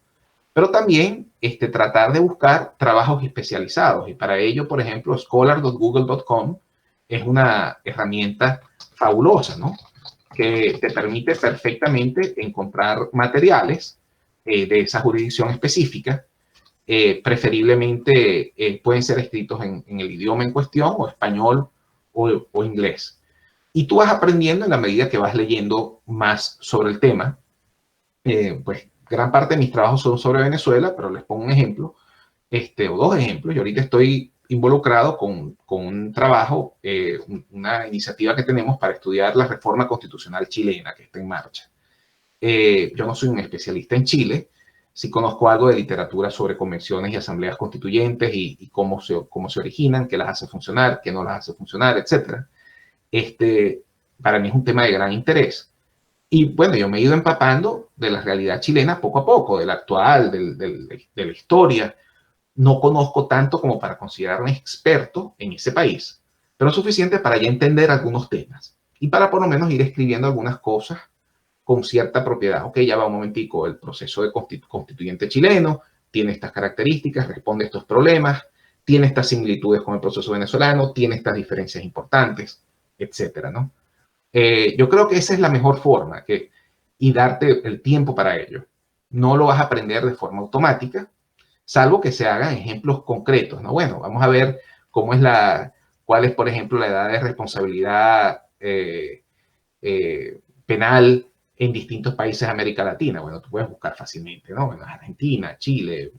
Pero también tratar de buscar trabajos especializados. Y para ello, por ejemplo, scholar.google.com es una herramienta fabulosa, ¿no? Que te permite perfectamente encontrar materiales de esa jurisdicción específica. Preferiblemente pueden ser escritos en el idioma en cuestión, o español o inglés. Y tú vas aprendiendo en la medida que vas leyendo más sobre el tema. Pues gran parte de mis trabajos son sobre Venezuela, pero les pongo un ejemplo, o dos ejemplos. Yo ahorita estoy involucrado con un trabajo, una iniciativa que tenemos para estudiar la reforma constitucional chilena que está en marcha. Yo no soy un especialista en Chile, sí conozco algo de literatura sobre convenciones y asambleas constituyentes y cómo se originan, qué las hace funcionar, qué no las hace funcionar, etc. Para mí es un tema de gran interés. Y bueno, yo me he ido empapando de la realidad chilena poco a poco, del actual, de la historia. No conozco tanto como para considerarme experto en ese país, pero suficiente para ya entender algunos temas y para por lo menos ir escribiendo algunas cosas con cierta propiedad. Ok, ya va un momentico, el proceso de constituyente chileno tiene estas características, responde a estos problemas, tiene estas similitudes con el proceso venezolano, tiene estas diferencias importantes, etcétera, ¿no? Yo creo que esa es la mejor forma y darte el tiempo para ello. No lo vas a aprender de forma automática, salvo que se hagan ejemplos concretos, ¿no? Bueno, vamos a ver cuál es, por ejemplo, la edad de responsabilidad penal en distintos países de América Latina. Bueno, tú puedes buscar fácilmente, ¿no? Bueno, Argentina, Chile,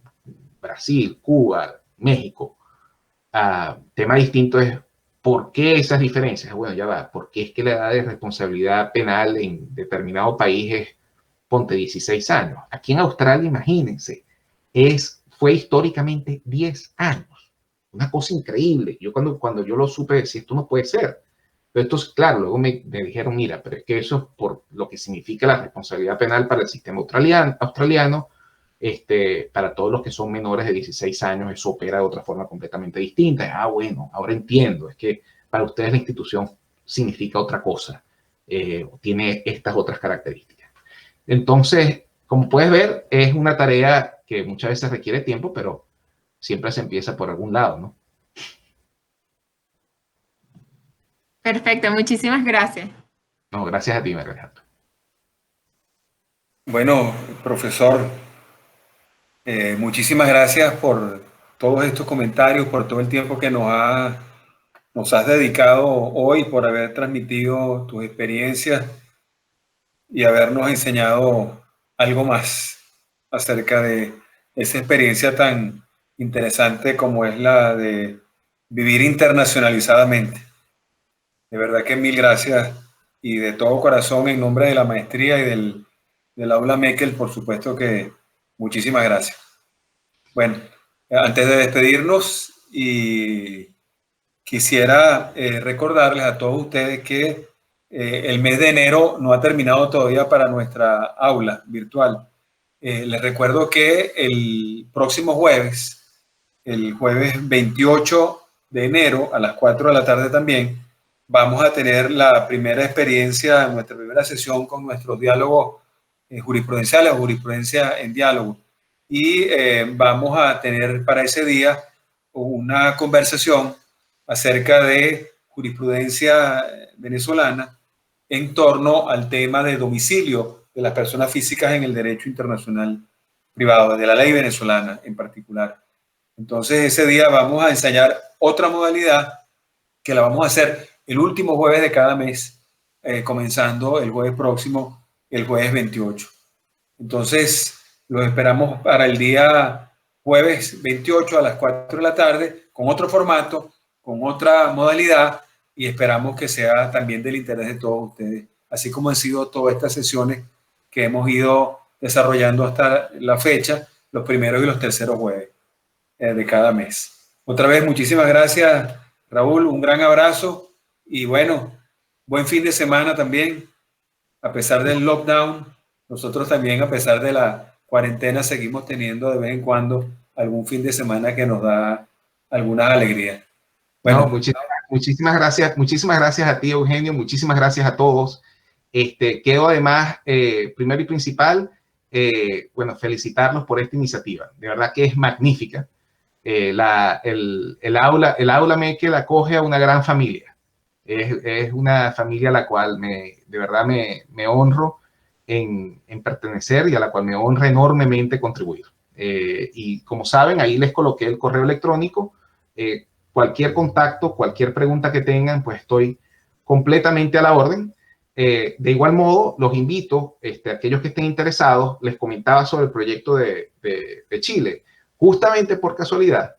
Brasil, Cuba, México. Tema distinto es ¿por qué esas diferencias? Bueno, ya va, ¿por qué es que la edad de responsabilidad penal en determinado país es, ponte, 16 años? Aquí en Australia, imagínense, fue históricamente 10 años. Una cosa increíble. Yo cuando yo lo supe, decía, esto no puede ser. Pero entonces, claro, luego me dijeron, mira, pero es que eso es por lo que significa la responsabilidad penal para el sistema australiano. Para todos los que son menores de 16 años, eso opera de otra forma completamente distinta. Bueno, ahora entiendo, es que para ustedes la institución significa otra cosa, tiene estas otras características. Entonces, como puedes ver, es una tarea que muchas veces requiere tiempo, pero siempre se empieza por algún lado, ¿no? Perfecto, muchísimas gracias. No, gracias a ti, María Alejandra. Bueno, profesor, muchísimas gracias por todos estos comentarios, por todo el tiempo que nos has dedicado hoy, por haber transmitido tus experiencias y habernos enseñado algo más acerca de esa experiencia tan interesante como es la de vivir internacionalizadamente. De verdad que mil gracias y de todo corazón en nombre de la maestría y del aula Meckel, por supuesto que muchísimas gracias. Bueno, antes de despedirnos, y quisiera recordarles a todos ustedes que el mes de enero no ha terminado todavía para nuestra aula virtual. Les recuerdo que el próximo jueves, el jueves 28 de enero a las 4 de la tarde también, vamos a tener la primera experiencia, nuestra primera sesión con nuestros diálogos jurisprudenciales o jurisprudencia en diálogo. Y vamos a tener para ese día una conversación acerca de jurisprudencia venezolana en torno al tema de domicilio de las personas físicas en el derecho internacional privado, de la ley venezolana en particular. Entonces ese día vamos a ensayar otra modalidad que la vamos a hacer el último jueves de cada mes, comenzando el jueves próximo, el jueves 28. Entonces los esperamos para el día jueves 28 a las 4 de la tarde con otro formato, con otra modalidad, y esperamos que sea también del interés de todos ustedes, así como han sido todas estas sesiones que hemos ido desarrollando hasta la fecha, los primeros y los terceros jueves de cada mes. Otra vez, muchísimas gracias, Raúl, un gran abrazo y bueno, buen fin de semana también. A pesar del lockdown, nosotros también, a pesar de la cuarentena, seguimos teniendo de vez en cuando algún fin de semana que nos da alguna alegría. Bueno, no, muchísimas gracias a ti, Eugenio, muchísimas gracias a todos. Quiero además, primero y principal, bueno, felicitarlos por esta iniciativa. De verdad que es magnífica. El aula Meckel acoge a una gran familia. Es una familia a la cual de verdad me honro en pertenecer y a la cual me honra enormemente contribuir. Y como saben, ahí les coloqué el correo electrónico. cualquier contacto, cualquier pregunta que tengan, pues estoy completamente a la orden. De igual modo, los invito, aquellos que estén interesados, les comentaba sobre el proyecto de Chile. Justamente por casualidad,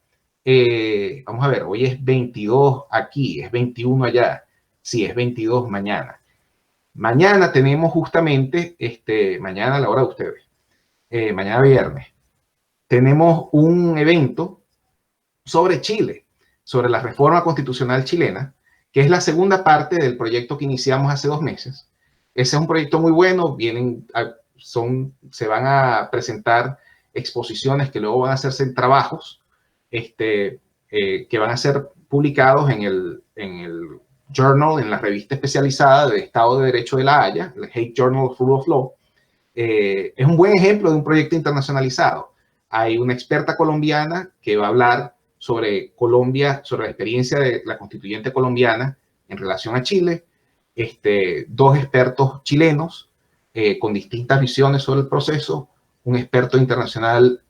vamos a ver, hoy es 22 aquí, es 21 allá, sí, es 22 mañana. Mañana tenemos justamente, mañana a la hora de ustedes, mañana viernes, tenemos un evento sobre Chile, sobre la reforma constitucional chilena, que es la segunda parte del proyecto que iniciamos hace 2 meses. Ese es un proyecto muy bueno, se van a presentar exposiciones que luego van a hacerse en trabajos, que van a ser publicados en el Journal, en la revista especializada de Estado de Derecho de La Haya, el Hague Journal of Rule of Law. Es un buen ejemplo de un proyecto internacionalizado. Hay una experta colombiana que va a hablar sobre Colombia, sobre la experiencia de la constituyente colombiana en relación a Chile, 2 expertos chilenos con distintas visiones sobre el proceso, un experto internacional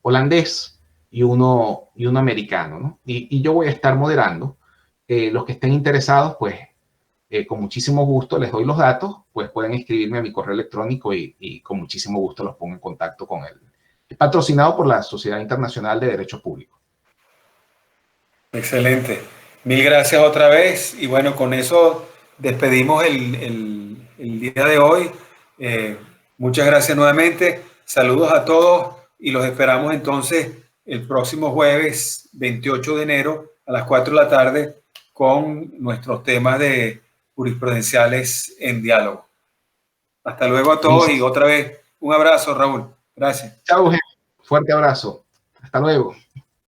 holandés y uno americano, ¿no? Y yo voy a estar moderando. Los que estén interesados, pues con muchísimo gusto les doy los datos, pues pueden escribirme a mi correo electrónico y con muchísimo gusto los pongo en contacto con él. Es patrocinado por la Sociedad Internacional de Derecho Público. Excelente. Mil gracias otra vez. Y bueno, con eso despedimos el día de hoy. Muchas gracias nuevamente. Saludos a todos y los esperamos entonces el próximo jueves 28 de enero a las 4 de la tarde con nuestros temas de jurisprudenciales en diálogo. Hasta luego a todos y otra vez un abrazo, Raúl. Gracias. Chao, gente. Fuerte abrazo. Hasta luego.